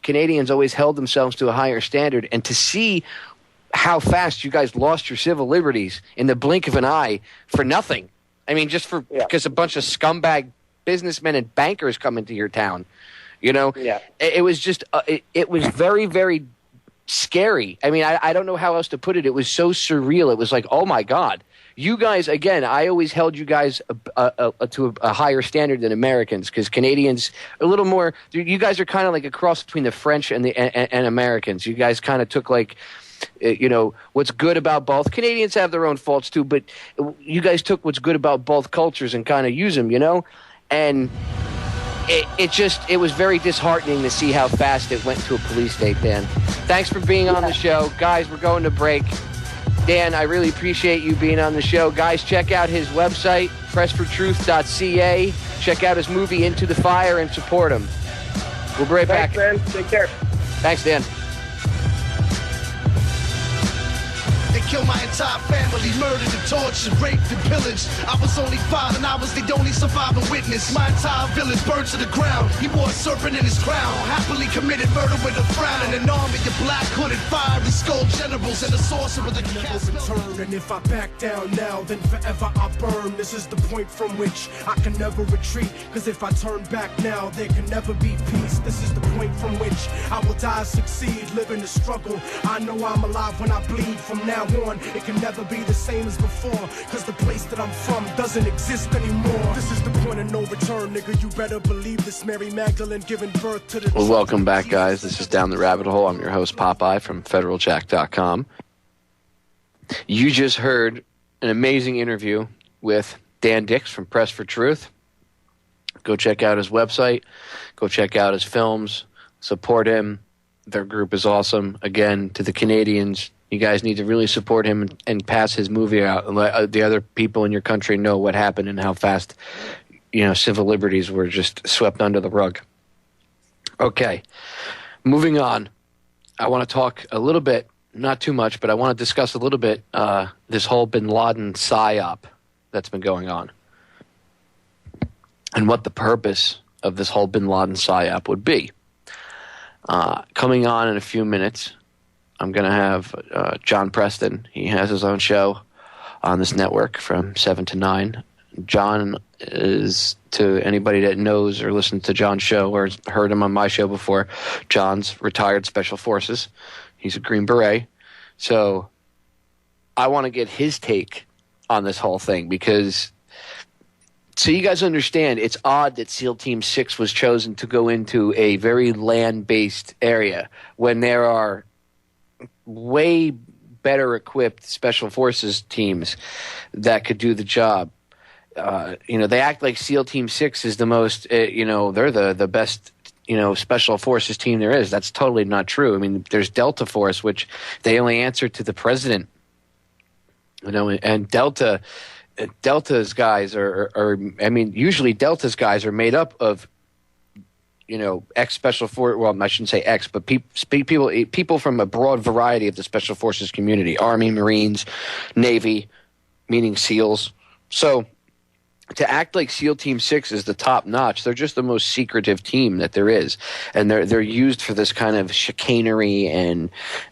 Canadians always held themselves to a higher standard. And to see how fast you guys lost your civil liberties in the blink of an eye for nothing. Just because a bunch of scumbag businessmen and bankers come into your town, Yeah. It was just, it was very, very scary. I don't know how else to put it. It was so surreal. It was like, oh my God. You guys, again, I always held you guys to a higher standard than Americans, because Canadians, a little more, you guys are kind of like a cross between the French and Americans. You guys kind of took what's good about both. Canadians have their own faults too, but you guys took what's good about both cultures and kind of use them, and it was very disheartening to see how fast it went to a police state, Dan. Thanks for being on the show. Guys, we're going to break. Dan, I really appreciate you being on the show. Guys, check out his website, pressfortruth.ca. Check out his movie, Into the Fire, and support him. We'll be right back. Thanks, man. Take care. Thanks, Dan. They killed my entire family, murdered and tortured, raped and pillaged. I was only 5 and I was the only surviving witness. My entire village burned to the ground. He wore a serpent in his crown. Happily committed murder with a frown. And an army of black hooded fiery skull generals and a sorcerer that cast return. And if I back down now, then forever I burn. This is the point from which I can never retreat. Cause if I turn back now, there can never be peace. This is the point from which I will die, succeed, live in the struggle. I know I'm alive when I bleed. From now on, it can never be the same as before, cause the place that I'm from doesn't exist anymore. This is the point of no return, nigga. You better believe this. Mary Magdalene giving birth to the... Well, welcome back, guys. This is Down the Rabbit Hole. I'm your host, Popeye, from federaljack.com. You just heard an amazing interview with Dan Dix from Press for Truth. Go check out his website. Go check out his films. Support him. Their group is awesome. Again, to the Canadians, you guys need to really support him and pass his movie out and let the other people in your country know what happened and how fast, civil liberties were just swept under the rug. Okay, moving on. I want to talk a little bit, not too much, but I want to discuss a little bit this whole bin Laden psyop that's been going on and what the purpose of this whole bin Laden psyop would be. Coming on in a few minutes, I'm going to have John Preston. He has his own show on this network from 7 to 9. John is, to anybody that knows or listened to John's show or has heard him on my show before, John's retired Special Forces. He's a Green Beret. So I want to get his take on this whole thing because So you guys understand, it's odd that SEAL Team 6 was chosen to go into a very land-based area when there are way better equipped special forces teams that could do the job. They act like SEAL Team 6 is the most, they're the best, special forces team there is. That's totally not true. I mean, there's Delta Force, which they only answer to the president, and Delta's guys usually Delta's guys are made up of, ex-special force. Well, I shouldn't say ex, but people from a broad variety of the special forces community: Army, Marines, Navy, meaning SEALs. So to act like SEAL Team 6 is the top notch, they're just the most secretive team that there is, and they're used for this kind of chicanery and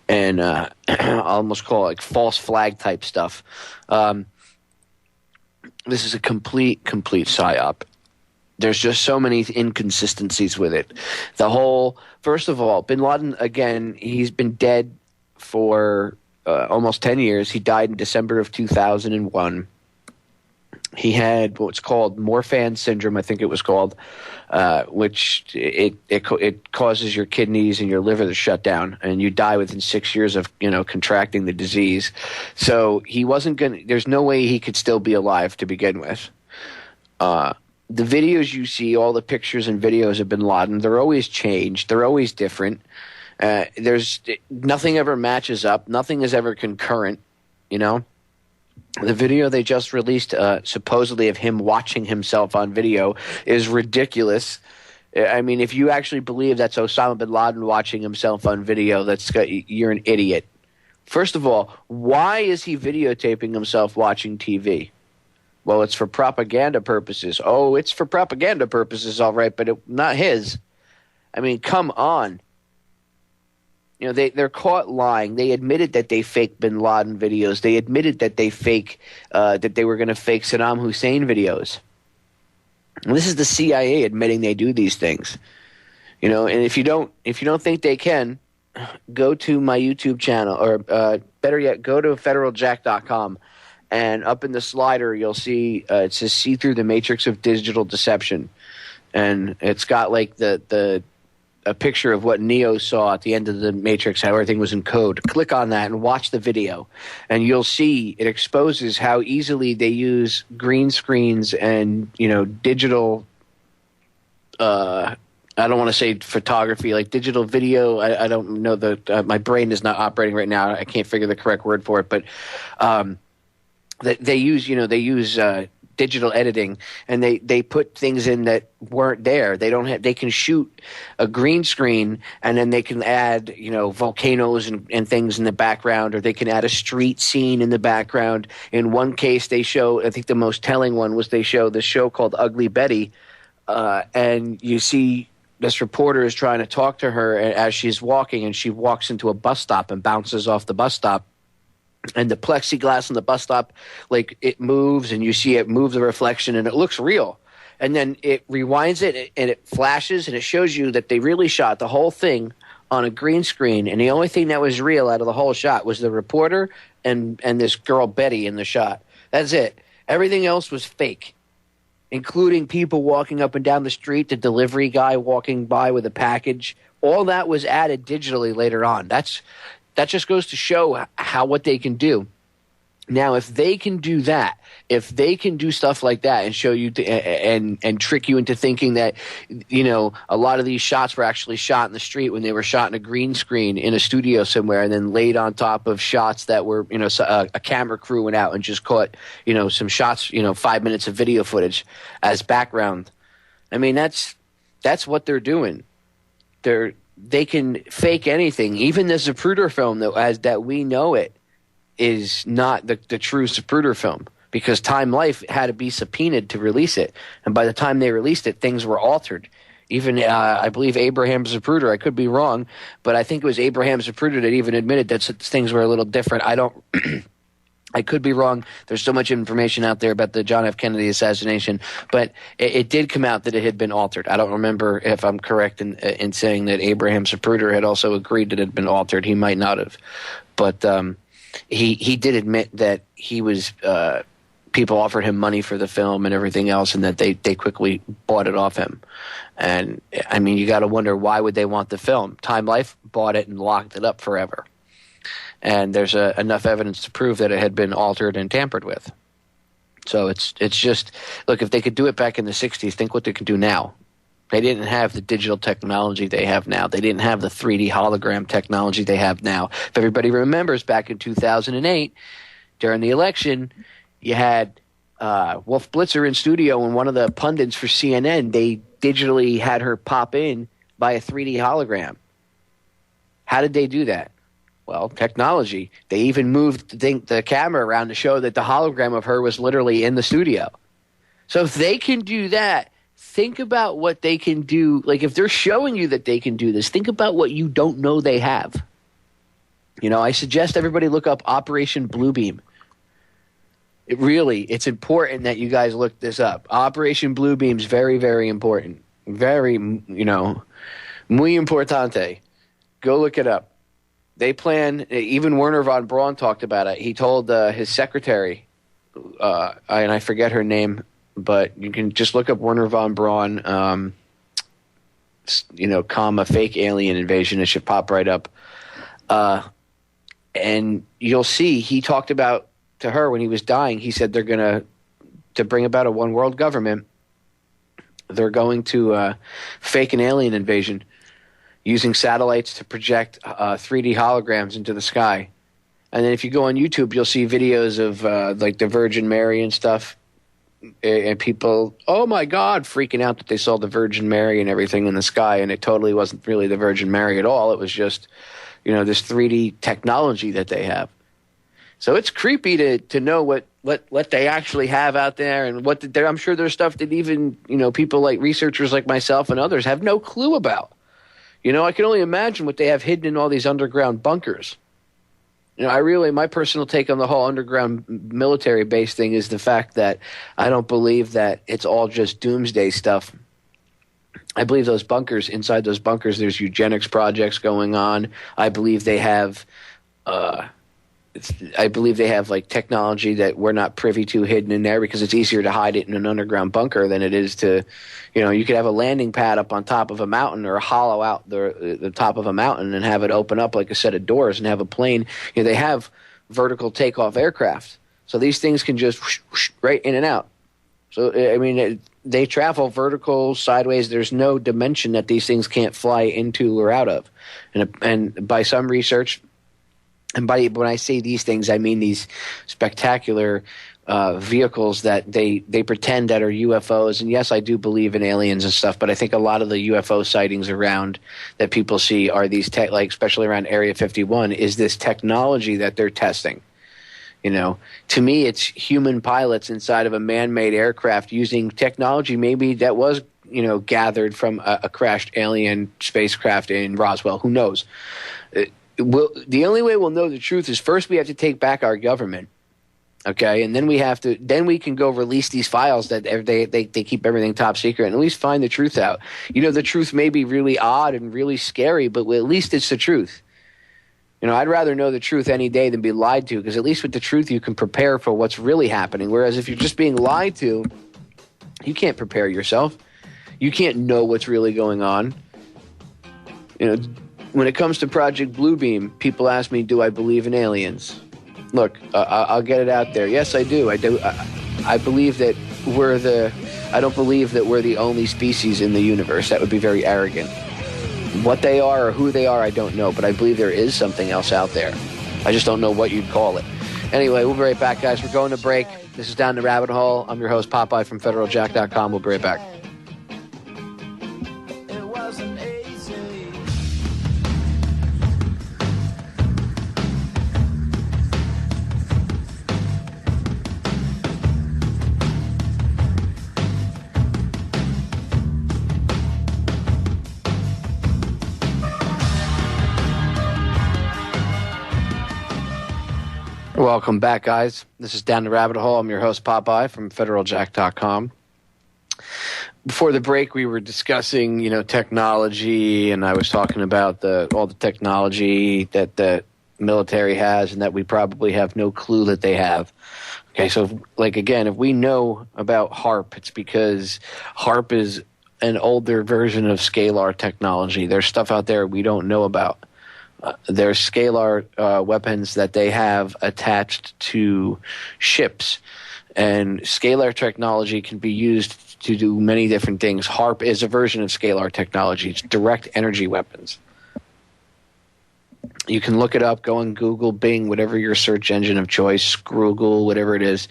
I'll almost call it like false flag type stuff. This is a complete psyop. There's just so many inconsistencies with it. First of all, Bin Laden, again, he's been dead for almost 10 years. He died in December of 2001. He had what's called Morphan syndrome, I think it was called, which it causes your kidneys and your liver to shut down, and you die within 6 years of contracting the disease. So he wasn't there's no way he could still be alive to begin with. The videos you see, all the pictures and videos of Bin Laden, they're always changed. They're always different. There's nothing ever matches up. Nothing is ever concurrent. The video they just released, supposedly of him watching himself on video, is ridiculous. I mean, if you actually believe that's Osama bin Laden watching himself on video, you're an idiot. First of all, why is he videotaping himself watching TV? Well, it's for propaganda purposes. Oh, it's for propaganda purposes, all right, but not his. I mean, come on. They're caught lying. They admitted that they faked Bin Laden videos. They admitted that they that they were going to fake Saddam Hussein videos. And this is the CIA admitting they do these things. And if you don't think they can, go to my YouTube channel, or better yet, go to federaljack.com, and up in the slider you'll see it says "See Through the Matrix of Digital Deception," and it's got like a picture of what Neo saw at the end of the Matrix, how everything was in code. Click on that and watch the video, and you'll see it exposes how easily they use green screens and digital. I don't want to say photography, like digital video. I don't know my brain is not operating right now. I can't figure the correct word for it, but they use digital editing, and they put things in that weren't there. They can shoot a green screen, and then they can add volcanoes and things in the background, or they can add a street scene in the background. In one case, they show, I think the most telling one was, they show this show called Ugly Betty, and you see this reporter is trying to talk to her as she's walking, and she walks into a bus stop and bounces off the bus stop. And the plexiglass on the bus stop, like, it moves, and you see it move the reflection, and it looks real. And then it rewinds it, and it flashes, and it shows you that they really shot the whole thing on a green screen. And the only thing that was real out of the whole shot was the reporter and this girl Betty in the shot. That's it. Everything else was fake, including people walking up and down the street, the delivery guy walking by with a package. All that was added digitally later on. That just goes to show what they can do. Now, if they can do that, if they can do stuff like that and show you and trick you into thinking that, a lot of these shots were actually shot in the street when they were shot in a green screen in a studio somewhere, and then laid on top of shots that were, a camera crew went out and just caught, some shots, 5 minutes of video footage as background. I mean, that's what they're doing. They can fake anything. Even the Zapruder film, though, that we know it, is not the true Zapruder film, because Time Life had to be subpoenaed to release it. And by the time they released it, things were altered. Even, I believe, Abraham Zapruder, I could be wrong, but I think it was Abraham Zapruder that even admitted that things were a little different. I could be wrong. There's so much information out there about the John F. Kennedy assassination, but it did come out that it had been altered. I don't remember if I'm correct in saying that Abraham Zapruder had also agreed that it had been altered. He might not have, but he did admit that he was people offered him money for the film and everything else, and that they quickly bought it off him. And I mean, you got to wonder, why would they want the film? Time Life bought it and locked it up forever. And there's enough evidence to prove that it had been altered and tampered with. So it's just, look, if they could do it back in the 60s, think what they can do now. They didn't have the digital technology they have now. They didn't have the 3D hologram technology they have now. If everybody remembers, back in 2008, during the election, you had Wolf Blitzer in studio, and one of the pundits for CNN, they digitally had her pop in by a 3D hologram. How did they do that? Well, technology. They even moved the camera around to show that the hologram of her was literally in the studio. So if they can do that, think about what they can do. Like, if they're showing you that they can do this, think about what you don't know they have. You know, I suggest everybody look up Operation Bluebeam. It's important that you guys look this up. Operation Bluebeam is very, very important. Very, muy importante. Go look it up. They plan, even Werner von Braun talked about it. He told his secretary, and I forget her name, but you can just look up Werner von Braun, fake alien invasion. It should pop right up. And you'll see, he talked about, to her when he was dying, he said they're going to bring about a one world government, they're going to fake an alien invasion using satellites to project 3D holograms into the sky. And then if you go on YouTube, you'll see videos of like the Virgin Mary and stuff, and people, oh my God, freaking out that they saw the Virgin Mary and everything in the sky, and it totally wasn't really the Virgin Mary at all. It was just, this 3D technology that they have. So it's creepy to know what they actually have out there, and I'm sure there's stuff that even, people like researchers like myself and others have no clue about. I can only imagine what they have hidden in all these underground bunkers. My personal take on the whole underground military base thing is the fact that I don't believe that it's all just doomsday stuff. I believe inside those bunkers, there's eugenics projects going on. I believe they have like technology that we're not privy to hidden in there, because it's easier to hide it in an underground bunker than it is to, you could have a landing pad up on top of a mountain, or hollow out the top of a mountain and have it open up like a set of doors and have a plane. They have vertical takeoff aircraft. So these things can just whoosh, whoosh, right in and out. So, they travel vertical, sideways. There's no dimension that these things can't fly into or out of. And by some research, and when I say these things, I mean these spectacular vehicles that they pretend that are UFOs. And yes, I do believe in aliens and stuff, but I think a lot of the UFO sightings around that people see are these especially around Area 51, is this technology that they're testing. To me, it's human pilots inside of a man-made aircraft using technology maybe that was, gathered from a crashed alien spacecraft in Roswell. Who knows? The only way we'll know the truth is, first we have to take back our government, okay, and then we can go release these files that they keep everything top secret, and at least find the truth out. The truth may be really odd and really scary, but at least it's the truth. I'd rather know the truth any day than be lied to, because at least with the truth you can prepare for what's really happening. Whereas if you're just being lied to, you can't prepare yourself. You can't know what's really going on. When it comes to Project Bluebeam, people ask me, do I believe in aliens? Look, I'll get it out there. Yes, I do. I believe that I don't believe that we're the only species in the universe. That would be very arrogant. What they are or who they are, I don't know, but I believe there is something else out there. I just don't know what you'd call it. Anyway, we'll be right back, guys. We're going to break. This is Down the Rabbit Hole. I'm your host, Popeye from FederalJack.com. We'll be right back. Welcome back, guys. This is Down the Rabbit Hole. I'm your host, Popeye from FederalJack.com. Before the break, we were discussing, technology, and I was talking about all the technology that the military has and that we probably have no clue that they have. Okay, so like again, if we know about HARP, it's because HARP is an older version of scalar technology. There's stuff out there we don't know about. There's scalar weapons that they have attached to ships, and scalar technology can be used to do many different things. HARP is a version of scalar technology. It's direct energy weapons. You can look it up, go on Google, Bing, whatever your search engine of choice, Google, whatever it is,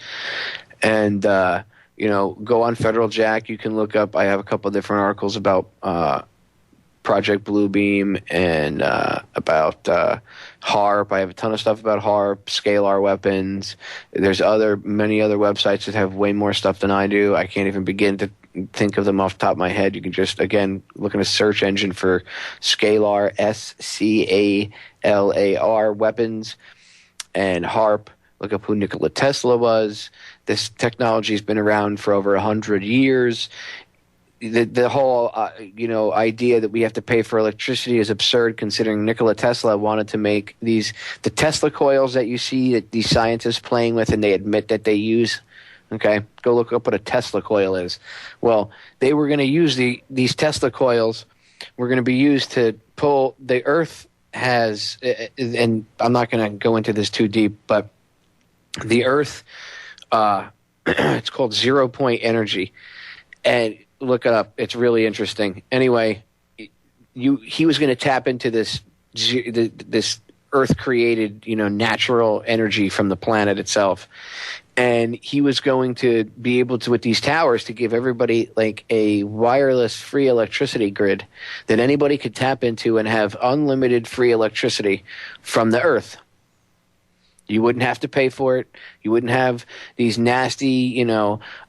and go on Federal Jack. You can look up. I have a couple of different articles about Project Bluebeam and about HARP. I have a ton of stuff about HARP, scalar weapons. There's many other websites that have way more stuff than I do. I can't even begin to think of them off the top of my head. You can just, again, look in a search engine for scalar, SCALAR weapons, and HARP. Look up who Nikola Tesla was. This technology has been around for over 100 years. The whole idea that we have to pay for electricity is absurd, considering Nikola Tesla wanted to make the Tesla coils that you see that these scientists playing with and they admit that they use. Okay, go look up what a Tesla coil is. Well, they were going to use these Tesla coils were going to be used to pull the Earth has, and I'm not going to go into this too deep, but the Earth, it's called 0 point energy, and look it up. It's really interesting. Anyway, he was going to tap into this Earth created, natural energy from the planet itself. And he was going to be able to, with these towers, to give everybody like a wireless free electricity grid that anybody could tap into and have unlimited free electricity from the Earth. You wouldn't have to pay for it. You wouldn't have these nasty,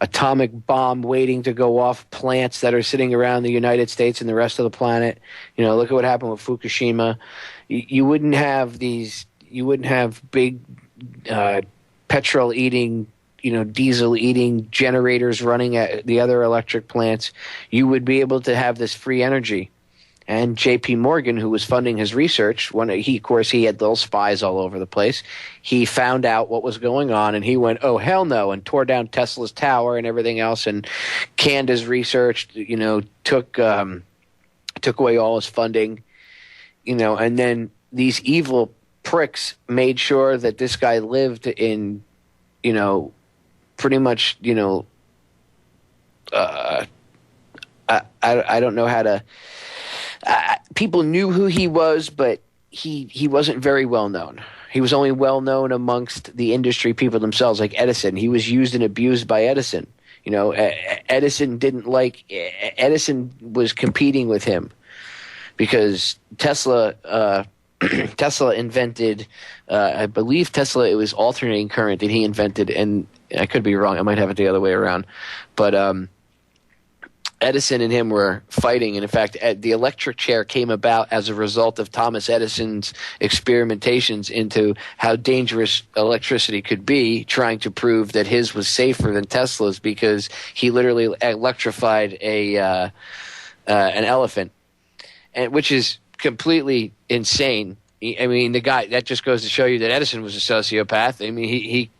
atomic bomb waiting to go off plants that are sitting around the United States and the rest of the planet. Look at what happened with Fukushima. You wouldn't have these. You wouldn't have big petrol-eating, diesel-eating generators running at the other electric plants. You would be able to have this free energy. And J.P. Morgan, who was funding his research, he had little spies all over the place. He found out what was going on, and he went, "Oh hell no!" and tore down Tesla's tower and everything else, and canned his research. Took away all his funding. And then these evil pricks made sure that this guy lived in, pretty much, I don't know how to. People knew who he was, but he wasn't very well known. He was only well known amongst the industry people themselves, like Edison. He was used and abused by Edison. Edison was competing with him because Tesla invented, I believe it was alternating current that he invented, and I could be wrong. I might have it the other way around, but Edison and him were fighting, and in fact, the electric chair came about as a result of Thomas Edison's experimentations into how dangerous electricity could be, trying to prove that his was safer than Tesla's, because he literally electrified an elephant, and which is completely insane. I mean, the guy, that just goes to show you that Edison was a sociopath. I mean, he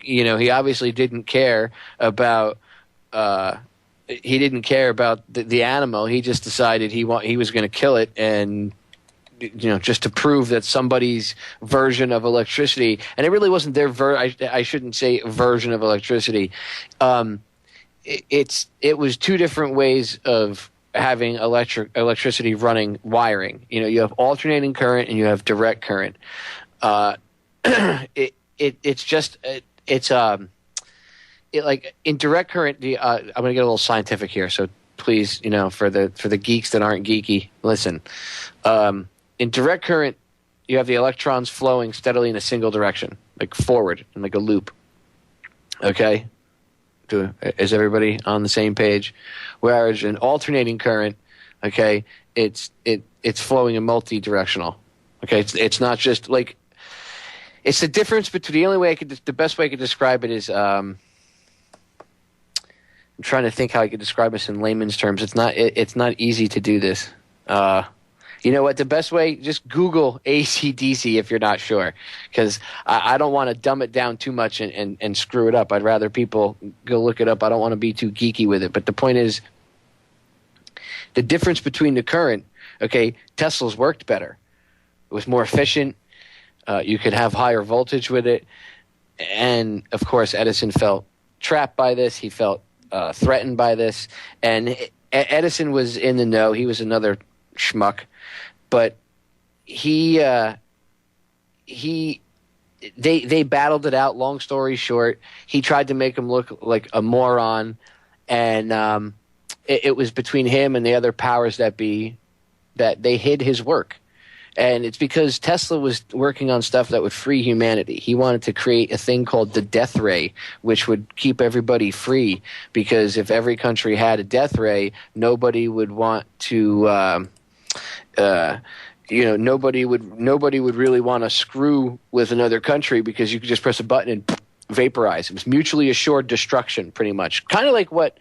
obviously didn't care about. He didn't care about the animal. He just decided he was going to kill it, and just to prove that somebody's version of electricity, and it really wasn't their I shouldn't say version of electricity. It was two different ways of having electricity running wiring. You have alternating current and you have direct current. Like in direct current, I'm going to get a little scientific here, so please, for the geeks that aren't geeky, listen. In direct current, you have the electrons flowing steadily in a single direction, like forward in like a loop. Okay, is everybody on the same page? Whereas in alternating current, okay, it's flowing in multi-directional. Okay, it's not just like, it's the difference between, the best way I could describe it is. I'm trying to think how I could describe this in layman's terms. It's not easy to do this. You know what? The best way, just Google AC/DC if you're not sure, because I don't want to dumb it down too much and screw it up. I'd rather people go look it up. I don't want to be too geeky with it. But the point is, the difference between the current, okay, Tesla's worked better. It was more efficient. You could have higher voltage with it. And, of course, Edison felt trapped by this. He felt threatened by this. And Edison was in the know. He was another schmuck. But they battled it out. Long story short, he tried to make him look like a moron, and it was between him and the other powers that be that they hid his work. And it's because Tesla was working on stuff that would free humanity. He wanted to create a thing called the death ray, which would keep everybody free, because if every country had a death ray, nobody would want to nobody would really want to screw with another country, because you could just press a button and vaporize. It was mutually assured destruction, pretty much. Kind of like what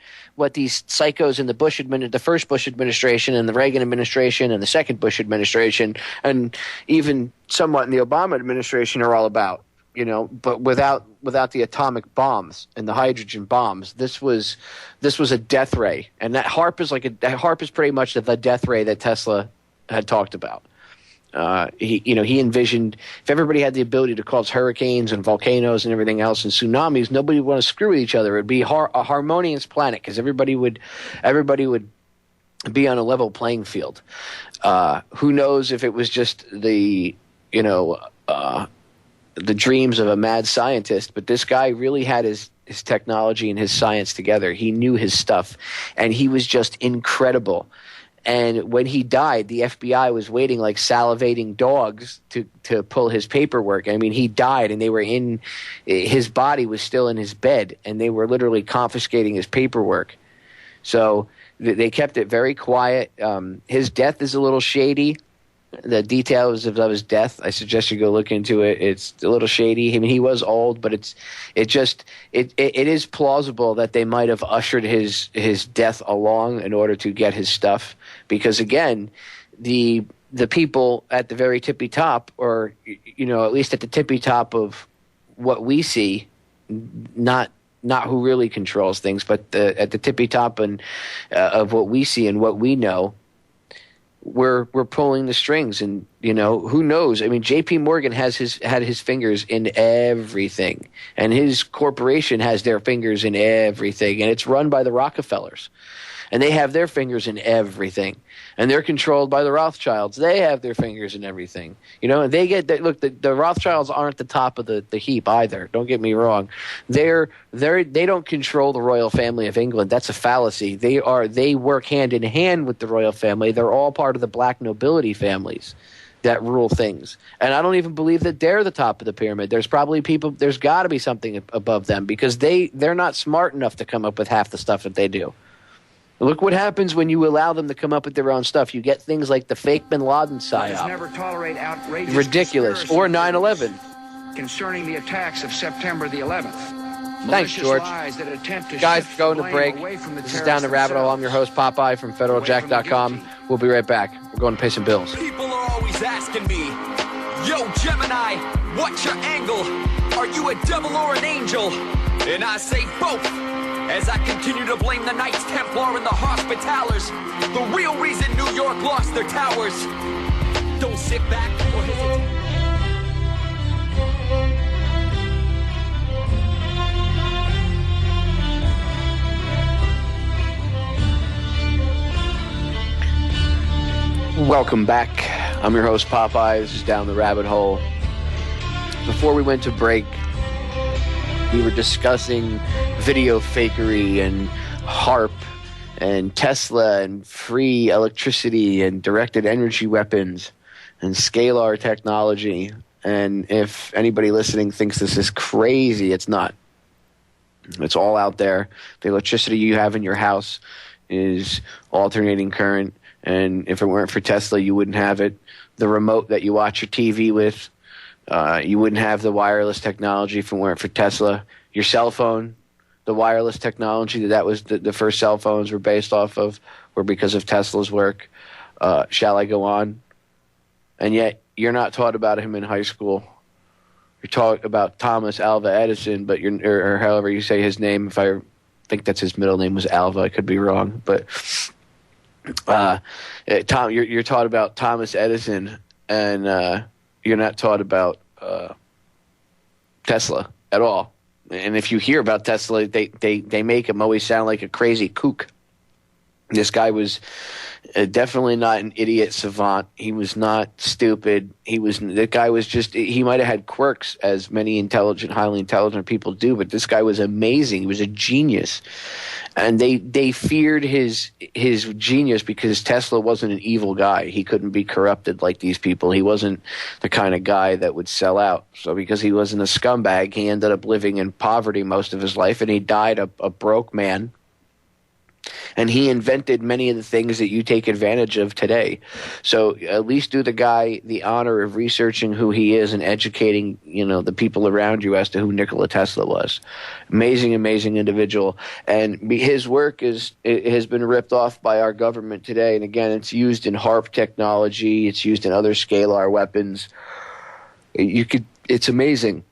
these psychos in the first Bush administration and the Reagan administration and the second Bush administration and even somewhat in the Obama administration are all about. But without the atomic bombs and the hydrogen bombs, this was a death ray, and that HARP is pretty much the death ray that Tesla had talked about. He envisioned if everybody had the ability to cause hurricanes and volcanoes and everything else and tsunamis, nobody would want to screw with each other. It'd be a harmonious planet, because everybody would be on a level playing field. Who knows if it was just the dreams of a mad scientist, but this guy really had his technology and his science together. He knew his stuff, and he was just incredible. And when he died, the FBI was waiting like salivating dogs to pull his paperwork. I mean, he died, and his body was still in his bed, and they were literally confiscating his paperwork. So they kept it very quiet. His death is a little shady. The details of his death, I suggest you go look into it. It's a little shady. I mean, he was old, but it is plausible that they might have ushered his death along in order to get his stuff. Because again, the people at the very tippy top, or at least at the tippy top of what we see, not who really controls things, but at the tippy top and of what we see and what we know. We're pulling the strings, and who knows? I mean, J.P. Morgan had his fingers in everything, and his corporation has their fingers in everything, and it's run by the Rockefellers, and they have their fingers in everything, and they're controlled by the Rothschilds. They have their fingers in everything, and they get that. Look, the Rothschilds aren't the top of the heap either. Don't get me wrong. They don't control the royal family of England. That's a fallacy. They work hand in hand with the royal family. They're all part of the black nobility families that rule things. And I don't even believe that they're the top of the pyramid. There's probably people. There's got to be something above them, because they're not smart enough to come up with half the stuff that they do. Look what happens when you allow them to come up with their own stuff. You get things like the fake Bin Laden psyop. Never tolerate outrageous ridiculous. Or 9/11. Concerning the attacks of September the 11th. Thanks, George. Guys, we're going to break. This is Down the Rabbit Hole. I'm your host, Popeye, from FederalJack.com. We'll be right back. We're going to pay some bills. People are always asking me, yo, Gemini, what's your angle? Are you a devil or an angel? And I say both. As I continue to blame the Knights Templar and the Hospitallers, the real reason New York lost their towers. Don't sit back or hesitate. Welcome back. I'm your host, Popeye. This is Down the Rabbit Hole. Before we went to break, we were discussing video fakery and HARP and Tesla and free electricity and directed energy weapons and scalar technology. And if anybody listening thinks this is crazy, it's not. It's all out there. The electricity you have in your house is alternating current. And if it weren't for Tesla, you wouldn't have it. The remote that you watch your TV with, you wouldn't have the wireless technology if it weren't for Tesla. Your cell phone, the wireless technology that was the first cell phones were based off of, were because of Tesla's work. Shall I go on? and yet you're not taught about him in high school. You're taught about Thomas Alva Edison, but or however you say his name. If I think that's his middle name was Alva, I could be wrong, but you're taught about Thomas Edison, and you're not taught about Tesla at all. And if you hear about Tesla, they make him always sound like a crazy kook. This guy was definitely not an idiot savant. He was not stupid. That guy was just, he might have had quirks, as many highly intelligent people do, but this guy was amazing. He was a genius. And they feared his genius because Tesla wasn't an evil guy. He couldn't be corrupted like these people. He wasn't the kind of guy that would sell out. So because he wasn't a scumbag, he ended up living in poverty most of his life, and he died a broke man. And he invented many of the things that you take advantage of today. So at least do the guy the honor of researching who he is and educating, the people around you as to who Nikola Tesla was. Amazing, amazing individual. And his work has been ripped off by our government today. And again, it's used in HARP technology. It's used in other scalar weapons. It's amazing.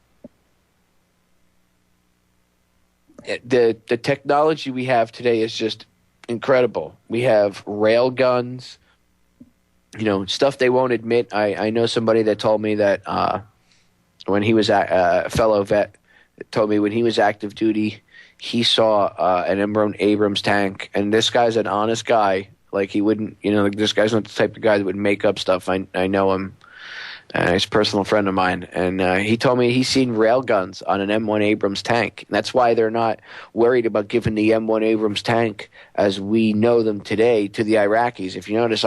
The technology we have today is just incredible. We have rail guns, stuff they won't admit. I know somebody that told me that when he was a fellow vet, told me when he was active duty, he saw an M1 Abrams tank, and this guy's an honest guy. Like, he wouldn't, this guy's not the type of guy that would make up stuff. I know him. He's a personal friend of mine, and he told me he's seen rail guns on an M1 Abrams tank. And that's why they're not worried about giving the M1 Abrams tank as we know them today to the Iraqis. If you notice,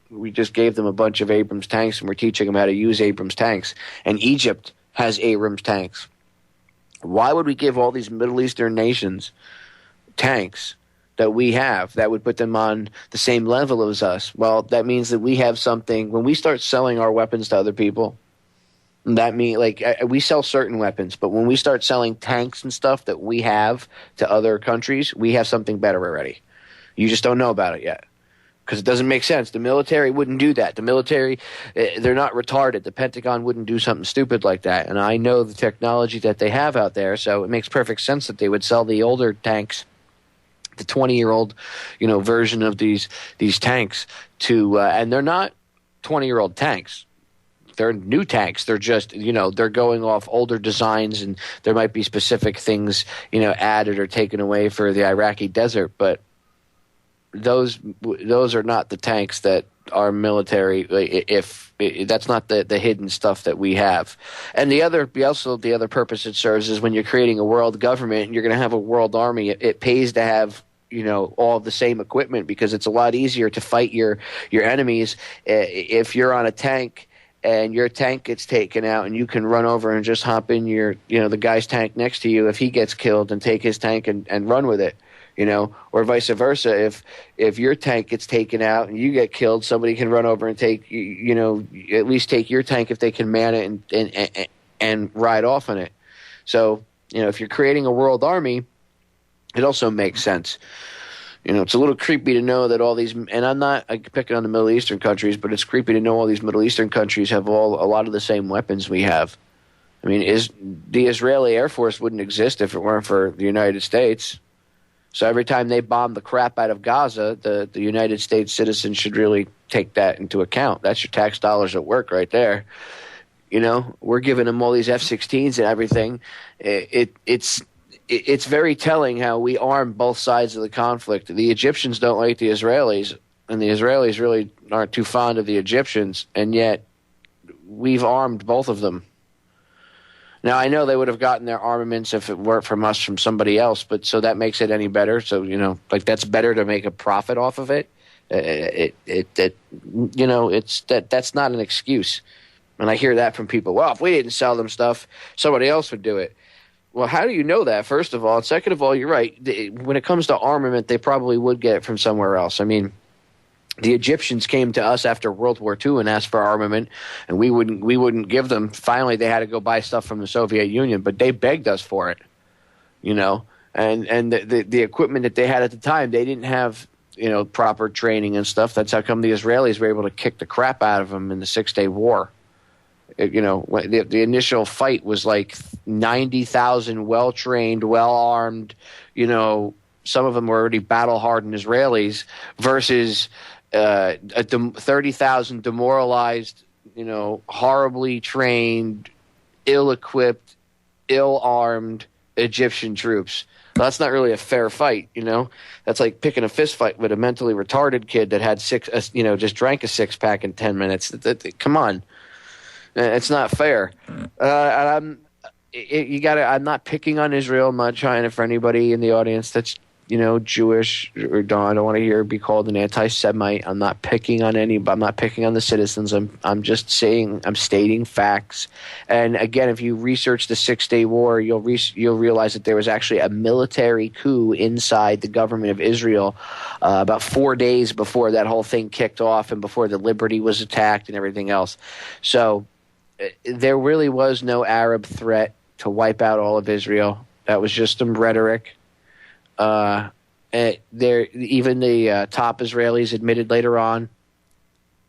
we just gave them a bunch of Abrams tanks, and we're teaching them how to use Abrams tanks. And Egypt has Abrams tanks. Why would we give all these Middle Eastern nations tanks that we have that would put them on the same level as us? Well, that means that we have something. When we start selling our weapons to other people, that means, we sell certain weapons, but when we start selling tanks and stuff that we have to other countries, we have something better already. You just don't know about it yet because it doesn't make sense. The military wouldn't do that. The military, they're not retarded. The Pentagon wouldn't do something stupid like that. And I know the technology that they have out there, so it makes perfect sense that they would sell the older tanks, the 20-year-old, version of these tanks to, and they're not 20-year-old tanks. They're new tanks. They're just, they're going off older designs, and there might be specific things, added or taken away for the Iraqi desert. But those are not the tanks that our military, if that's not the hidden stuff that we have. And the other purpose it serves is when you're creating a world government and you're going to have a world army, it pays to have all the same equipment, because it's a lot easier to fight your enemies if you're on a tank and your tank gets taken out, and you can run over and just hop in the guy's tank next to you if he gets killed, and take his tank and run with it. Or vice versa. If your tank gets taken out and you get killed, somebody can run over and take, at least take your tank if they can man it and ride off on it. So, if you're creating a world army, it also makes sense. It's a little creepy to know that all these, and I'm not picking on the Middle Eastern countries, but it's creepy to know all these Middle Eastern countries have a lot of the same weapons we have. I mean, the Israeli Air Force wouldn't exist if it weren't for the United States. So every time they bomb the crap out of Gaza, the United States citizens should really take that into account. That's your tax dollars at work right there. We're giving them all these F-16s and everything. It's very telling how we arm both sides of the conflict. The Egyptians don't like the Israelis, and the Israelis really aren't too fond of the Egyptians, and yet we've armed both of them. Now, I know they would have gotten their armaments if it weren't from us, from somebody else, but so that makes it any better. So, that's better to make a profit off of it. That's not an excuse. And I hear that from people. Well, if we didn't sell them stuff, somebody else would do it. Well, how do you know that, first of all? And second of all, you're right. When it comes to armament, they probably would get it from somewhere else. I mean, the Egyptians came to us after World War II and asked for armament, and we wouldn't give them. Finally, they had to go buy stuff from the Soviet Union, but they begged us for it, And the equipment that they had at the time, they didn't have proper training and stuff. That's how come the Israelis were able to kick the crap out of them in the 6-day war. The initial fight was like 90,000 well-trained, well-armed, some of them were already battle-hardened Israelis versus 30,000 demoralized, horribly trained, ill-equipped, ill-armed Egyptian troops. Well, that's not really a fair fight, That's like picking a fist fight with a mentally retarded kid that had just drank a 6-pack in 10 minutes. Come on. It's not fair. I'm not picking on Israel. I'm not trying to, for anybody in the audience that's Jewish or I don't want to hear be called an anti-Semite. I'm not picking on I'm not picking on the citizens. I'm just saying, I'm stating facts. And again, if you research the 6-day war, you'll realize that there was actually a military coup inside the government of Israel about 4 days before that whole thing kicked off and before the Liberty was attacked and everything else. So there really was no Arab threat to wipe out all of Israel. That was just some rhetoric. Even the top Israelis admitted later on.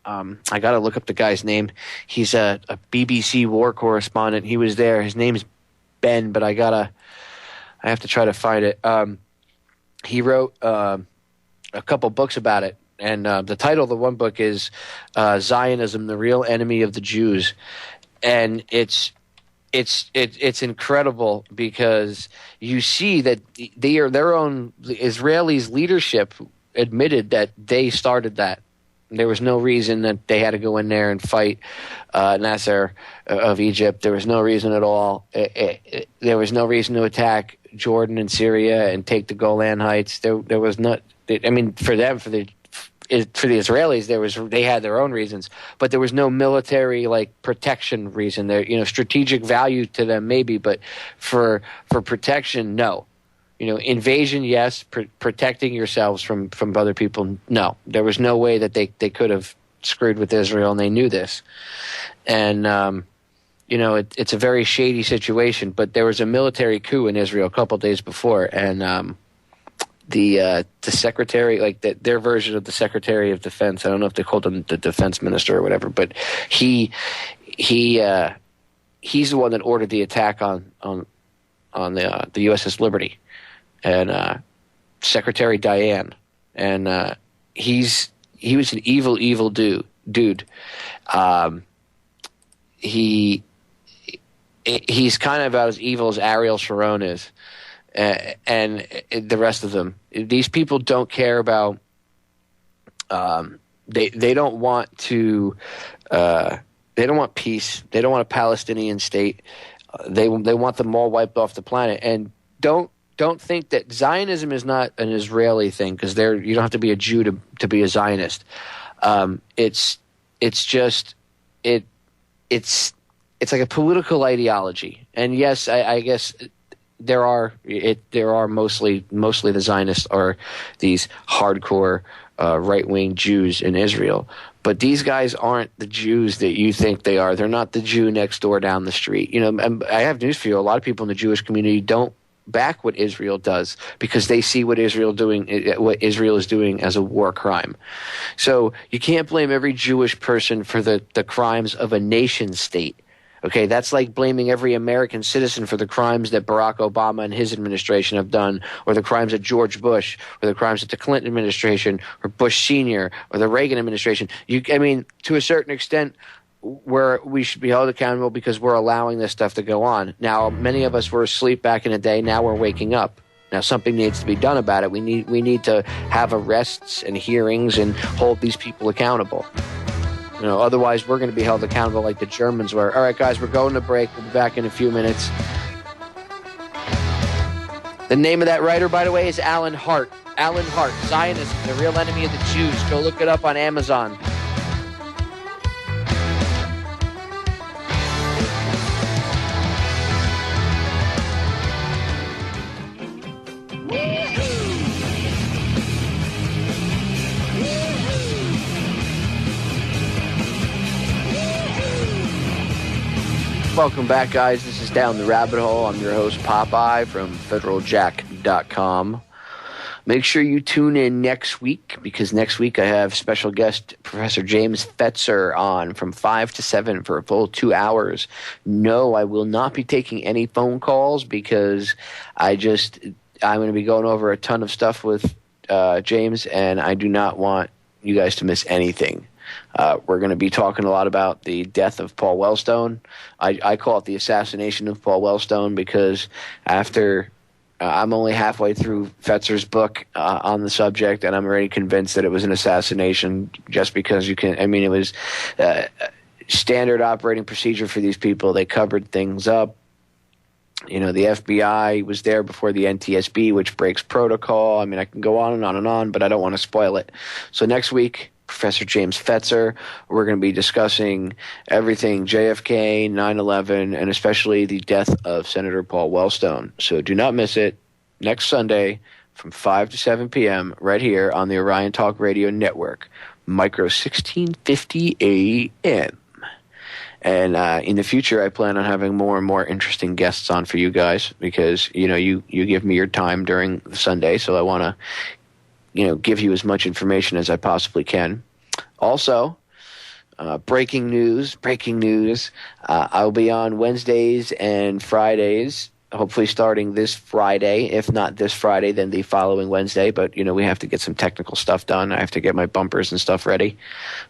I got to look up the guy's name. He's a BBC war correspondent. He was there. His name's Ben, but I have to try to find it. He wrote a couple books about it, and the title of the one book is Zionism: The Real Enemy of the Jews, and it's incredible because you see that their own Israelis leadership admitted that they started that. There was no reason that they had to go in there and fight Nasser of Egypt. There was no reason at all. There was no reason to attack Jordan and Syria and take the Golan Heights. There was not. I mean, for them, for the Israelis, they had their own reasons, but there was no military protection reason. There, strategic value to them maybe, but for protection, no. Invasion, yes. Protecting yourselves from other people, no. There was no way that they could have screwed with Israel, and they knew this. And it's a very shady situation. But there was a military coup in Israel a couple of days before, and the secretary, their version of the Secretary of Defense, I don't know if they called him the defense minister or whatever, but he's the one that ordered the attack on the USS Liberty, and Secretary Diane, and he was an evil dude. He's kind of about as evil as Ariel Sharon is. And the rest of them. These people don't care about. They don't want to. They don't want peace. They don't want a Palestinian state. They want them all wiped off the planet. And don't think that Zionism is not an Israeli thing, because you don't have to be a Jew to be a Zionist. It's like a political ideology. And yes, I guess. There are mostly the Zionists are these hardcore right-wing Jews in Israel, but these guys aren't the Jews that you think they are. They're not the Jew next door down the street. And I have news for you. A lot of people in the Jewish community don't back what Israel does because they see what Israel is doing as a war crime. So you can't blame every Jewish person for the crimes of a nation state. Okay, that's like blaming every American citizen for the crimes that Barack Obama and his administration have done, or the crimes of George Bush, or the crimes of the Clinton administration, or Bush Sr., or the Reagan administration. To a certain extent, we should be held accountable because we're allowing this stuff to go on. Now, many of us were asleep back in the day. Now we're waking up. Now, something needs to be done about it. We need to have arrests and hearings and hold these people accountable. Otherwise we're going to be held accountable like the Germans were. All right, guys, we're going to break. We'll be back in a few minutes. The name of that writer, by the way, is Alan Hart. Alan Hart, Zionism, the Real Enemy of the Jews. Go look it up on Amazon. Welcome back, guys. This is Down the Rabbit Hole. I'm your host, Popeye, from federaljack.com. Make sure you tune in next week, because next week I have special guest Professor James Fetzer on from 5 to 7 for a full 2 hours. No, I will not be taking any phone calls because I'm going to be going over a ton of stuff with James, and I do not want you guys to miss anything. We're going to be talking a lot about the death of Paul Wellstone. I call it the assassination of Paul Wellstone because after I'm only halfway through Fetzer's book on the subject, and I'm already convinced that it was an assassination just because it was standard operating procedure for these people. They covered things up. The FBI was there before the NTSB, which breaks protocol. I can go on and on and on, but I don't want to spoil it. So next week, Professor James Fetzer, we're going to be discussing everything JFK, 9/11, and especially the death of Senator Paul Wellstone. So do not miss it next Sunday from 5 to 7 p.m. right here on the Orion Talk Radio Network, Micro 1650 AM. And in the future, I plan on having more and more interesting guests on for you guys because, you give me your time during the Sunday, so I want to give you as much information as I possibly can. Also, breaking news. I'll be on Wednesdays and Fridays, hopefully starting this Friday. If not this Friday, then the following Wednesday. But, we have to get some technical stuff done. I have to get my bumpers and stuff ready.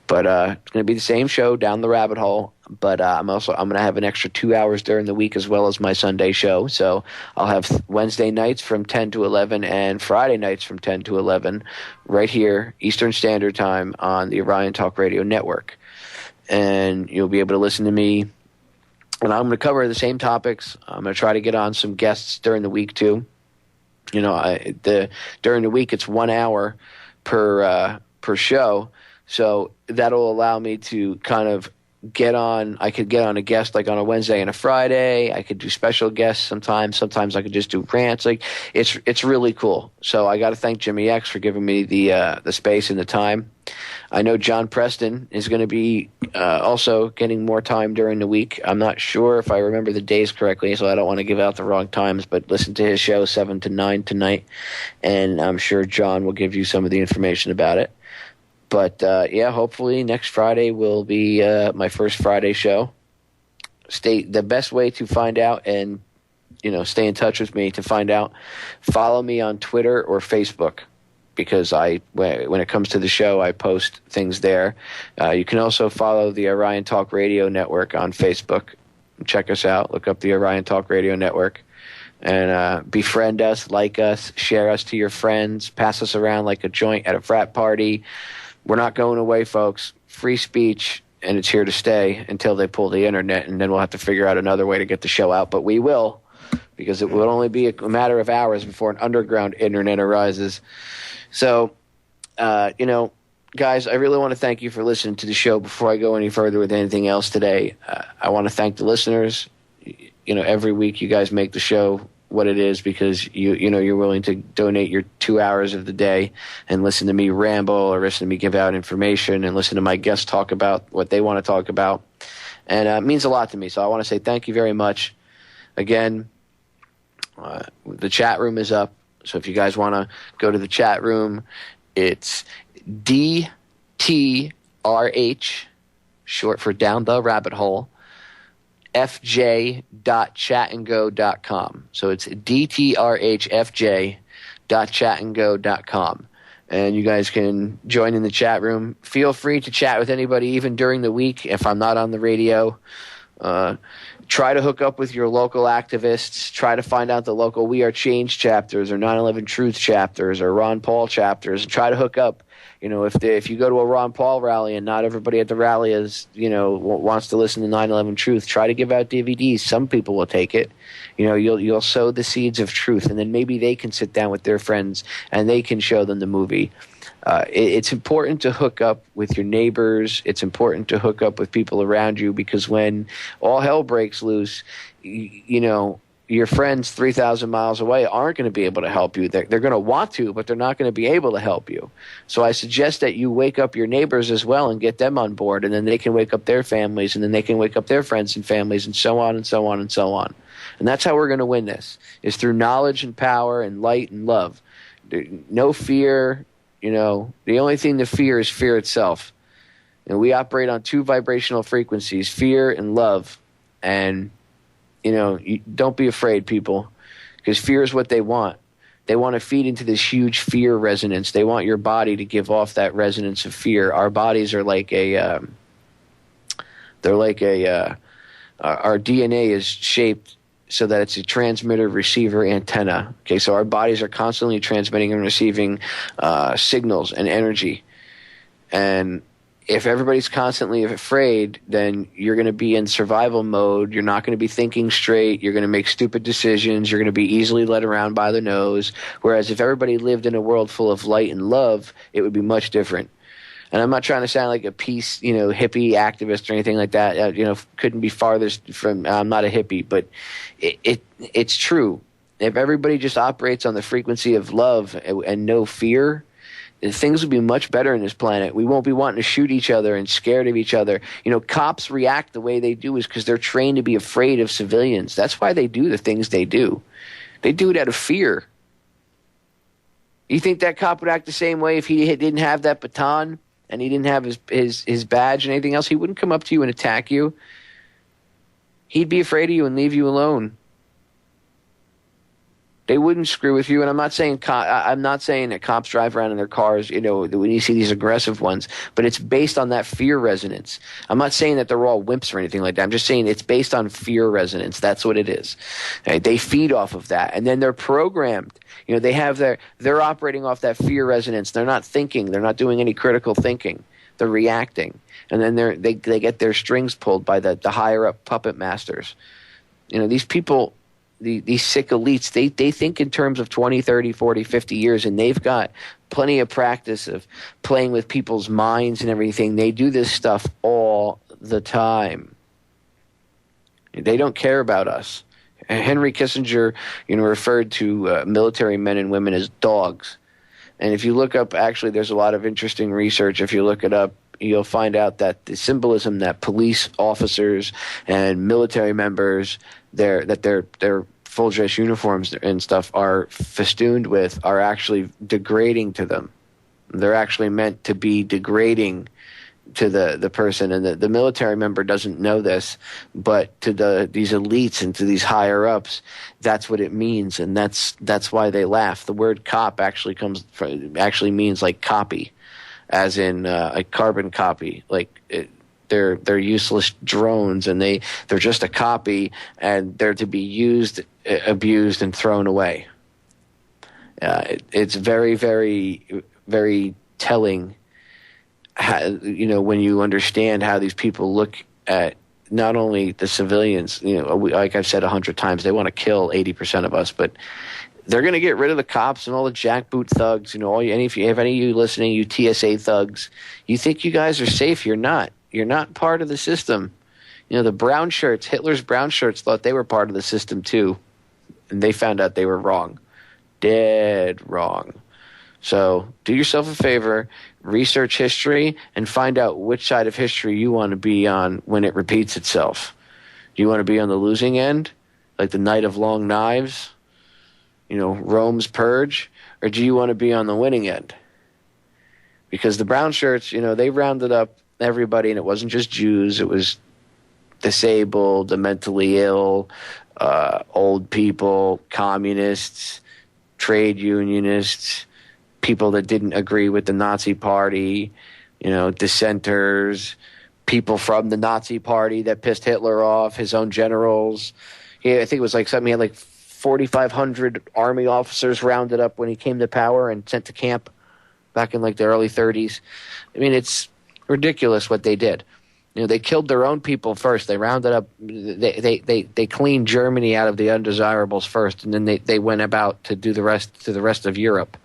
But it's going to be the same show, Down the Rabbit Hole. But I'm going to have an extra 2 hours during the week as well as my Sunday show. So I'll have Wednesday nights from 10 to 11 and Friday nights from 10 to 11 right here, Eastern Standard Time on the Orion Talk Radio Network. And you'll be able to listen to me. And I'm going to cover the same topics. I'm going to try to get on some guests during the week too. During the week it's 1 hour per show. So that'll allow me to kind of I could get on a guest like on a Wednesday and a Friday. I could do special guests sometimes. Sometimes I could just do rants. It's really cool. So I got to thank Jimmy X for giving me the space and the time. I know John Preston is going to be also getting more time during the week. I'm not sure if I remember the days correctly, so I don't want to give out the wrong times, but listen to his show 7 to 9 tonight, and I'm sure John will give you some of the information about it. But, hopefully next Friday will be my first Friday show. The best way to find out and, stay in touch with me to find out, follow me on Twitter or Facebook because when it comes to the show, I post things there. You can also follow the Orion Talk Radio Network on Facebook. Check us out. Look up the Orion Talk Radio Network. And befriend us, like us, share us to your friends, pass us around like a joint at a frat party. We're not going away, folks. Free speech, and it's here to stay until they pull the internet, and then we'll have to figure out another way to get the show out. But we will, because it will only be a matter of hours before an underground internet arises. So, guys, I really want to thank you for listening to the show. Before I go any further with anything else today, I want to thank the listeners. Every week you guys make the show what it is because you're willing to donate your 2 hours of the day and listen to me ramble or listen to me give out information and listen to my guests talk about what they want to talk about. And it means a lot to me. So I want to say thank you very much. Again, the chat room is up. So if you guys want to go to the chat room, it's DTRH, short for Down the Rabbit Hole, fj.chatandgo.com. So it's dtrhfj.chatandgo.com. And you guys can join in the chat room. Feel free to chat with anybody even during the week if I'm not on the radio. Try to hook up with your local activists. Try to find out the local We Are Change chapters or 9/11 Truth chapters or Ron Paul chapters. And try to hook up. If you go to a Ron Paul rally and not everybody at the rally wants to listen to 9/11 Truth, try to give out DVDs. Some people will take it. You'll sow the seeds of truth, and then maybe they can sit down with their friends and they can show them the movie. It's important to hook up with your neighbors. It's important to hook up with people around you because when all hell breaks loose, your friends 3,000 miles away aren't going to be able to help you. They're going to want to, but they're not going to be able to help you. So I suggest that you wake up your neighbors as well and get them on board, and then they can wake up their families, and then they can wake up their friends and families, and so on and so on and so on. And that's how we're going to win this, is through knowledge and power and light and love. No fear. The only thing to fear is fear itself. And we operate on 2 vibrational frequencies, fear and love. And, don't be afraid, people, because fear is what they want. They want to feed into this huge fear resonance. They want your body to give off that resonance of fear. Our bodies are like our DNA is shaped so that it's a transmitter, receiver, antenna. Okay, so our bodies are constantly transmitting and receiving signals and energy. And if everybody's constantly afraid, then you're going to be in survival mode. You're not going to be thinking straight. You're going to make stupid decisions. You're going to be easily led around by the nose. Whereas if everybody lived in a world full of light and love, it would be much different. And I'm not trying to sound like a peace, hippie activist or anything like that. Couldn't be farthest from. I'm not a hippie, but it's true. If everybody just operates on the frequency of love and no fear, things will be much better in this planet. We won't be wanting to shoot each other and scared of each other. Cops react the way they do is because they're trained to be afraid of civilians. That's why they do the things they do. They do it out of fear. You think that cop would act the same way if he didn't have that baton and he didn't have his badge and anything else? He wouldn't come up to you and attack you. He'd be afraid of you and leave you alone. They wouldn't screw with you, and I'm not saying that cops drive around in their cars, when you see these aggressive ones, but it's based on that fear resonance. I'm not saying that they're all wimps or anything like that. I'm just saying it's based on fear resonance. That's what it is. Right? They feed off of that, and then they're programmed. They're operating off that fear resonance. They're not thinking. They're not doing any critical thinking. They're reacting, and then they get their strings pulled by the higher up puppet masters. These people. These sick elites, they think in terms of 20, 30, 40, 50 years, and they've got plenty of practice of playing with people's minds and everything. They do this stuff all the time. They don't care about us. Henry Kissinger, referred to military men and women as dogs. And if you look up, actually, there's a lot of interesting research. If you look it up, you'll find out that the symbolism that police officers and military members, their full dress uniforms and stuff are festooned with are actually degrading to them. They're actually meant to be degrading to the person, and the military member doesn't know this, but to these elites and to these higher ups, that's what it means, and that's why they laugh. The word cop actually means like copy, as in a carbon copy, they're useless drones, and they're just a copy, and they're to be used, abused, and thrown away. It's very, very, very telling. When you understand how these people look at not only the civilians, like I've said 100 times, they want to kill 80% of us, but they're going to get rid of the cops and all the jackboot thugs. If you have any of you listening, you TSA thugs, you think you guys are safe. You're not. You're not part of the system. The brown shirts, Hitler's brown shirts, thought they were part of the system too, and they found out they were wrong. Dead wrong. So do yourself a favor, research history, and find out which side of history you want to be on when it repeats itself. Do you want to be on the losing end, like the Night of Long Knives, Rome's Purge, or do you want to be on the winning end? Because the brown shirts, they rounded up everybody, and it wasn't just Jews. It was disabled, the mentally ill, old people, communists, trade unionists, people that didn't agree with the Nazi party, dissenters, people from the Nazi party that pissed Hitler off, his own generals. I think it was like something, he had like 4,500 army officers rounded up when he came to power and sent to camp back in like the early 30s. I mean, it's ridiculous what they did. They killed their own people first. They rounded up, they cleaned Germany out of the undesirables first, and then they went about to do the rest to the rest of Europe.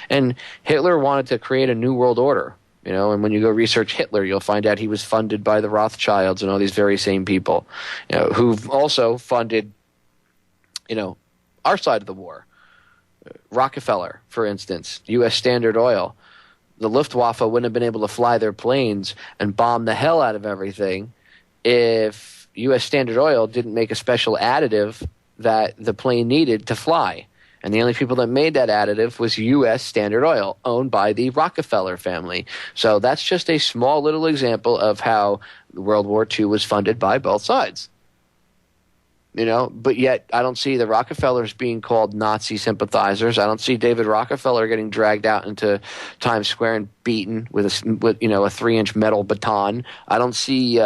And Hitler wanted to create a new world order, and when you go research Hitler, you'll find out he was funded by the Rothschilds and all these very same people, who've also funded, our side of the war. Rockefeller, for instance, U.S. Standard Oil. The Luftwaffe wouldn't have been able to fly their planes and bomb the hell out of everything if U.S. Standard Oil didn't make a special additive that the plane needed to fly. And the only people that made that additive was U.S. Standard Oil, owned by the Rockefeller family. So that's just a small little example of how World War II was funded by both sides. You know, but yet I don't see the Rockefellers being called Nazi sympathizers. I don't see David Rockefeller getting dragged out into Times Square and beaten with a 3-inch metal baton. I don't see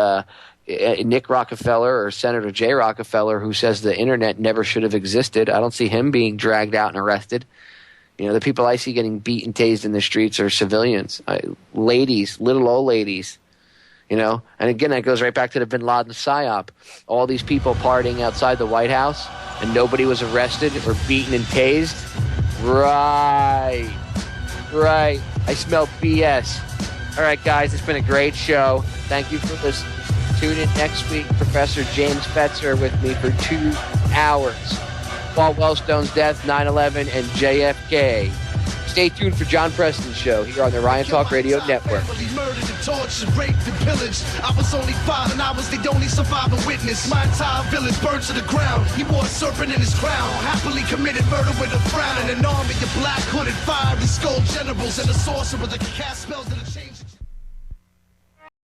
Nick Rockefeller or Senator Jay Rockefeller, who says the internet never should have existed. I don't see him being dragged out and arrested. You know, the people I see getting beat and tased in the streets are civilians, ladies, little old ladies. You know, and again, that goes right back to the Bin Laden psyop. All these people partying outside the White House, and nobody was arrested or beaten and tased. Right. I smell BS. All right, guys, it's been a great show. Thank you for listening. Tune in next week. Professor James Fetzer with me for 2 hours. Paul Wellstone's death, 9/11, and JFK. Stay tuned for John Preston's show here on the Ryan Talk Radio Network. Murdered and tortured, raped and pillaged. I was only 5 and I was the only surviving witness. My entire village burned to the ground. He wore a serpent in his crown. Happily committed murder with a frown. And an army of black hooded fiery skull generals and a sorcerer that can cast spells that'll change the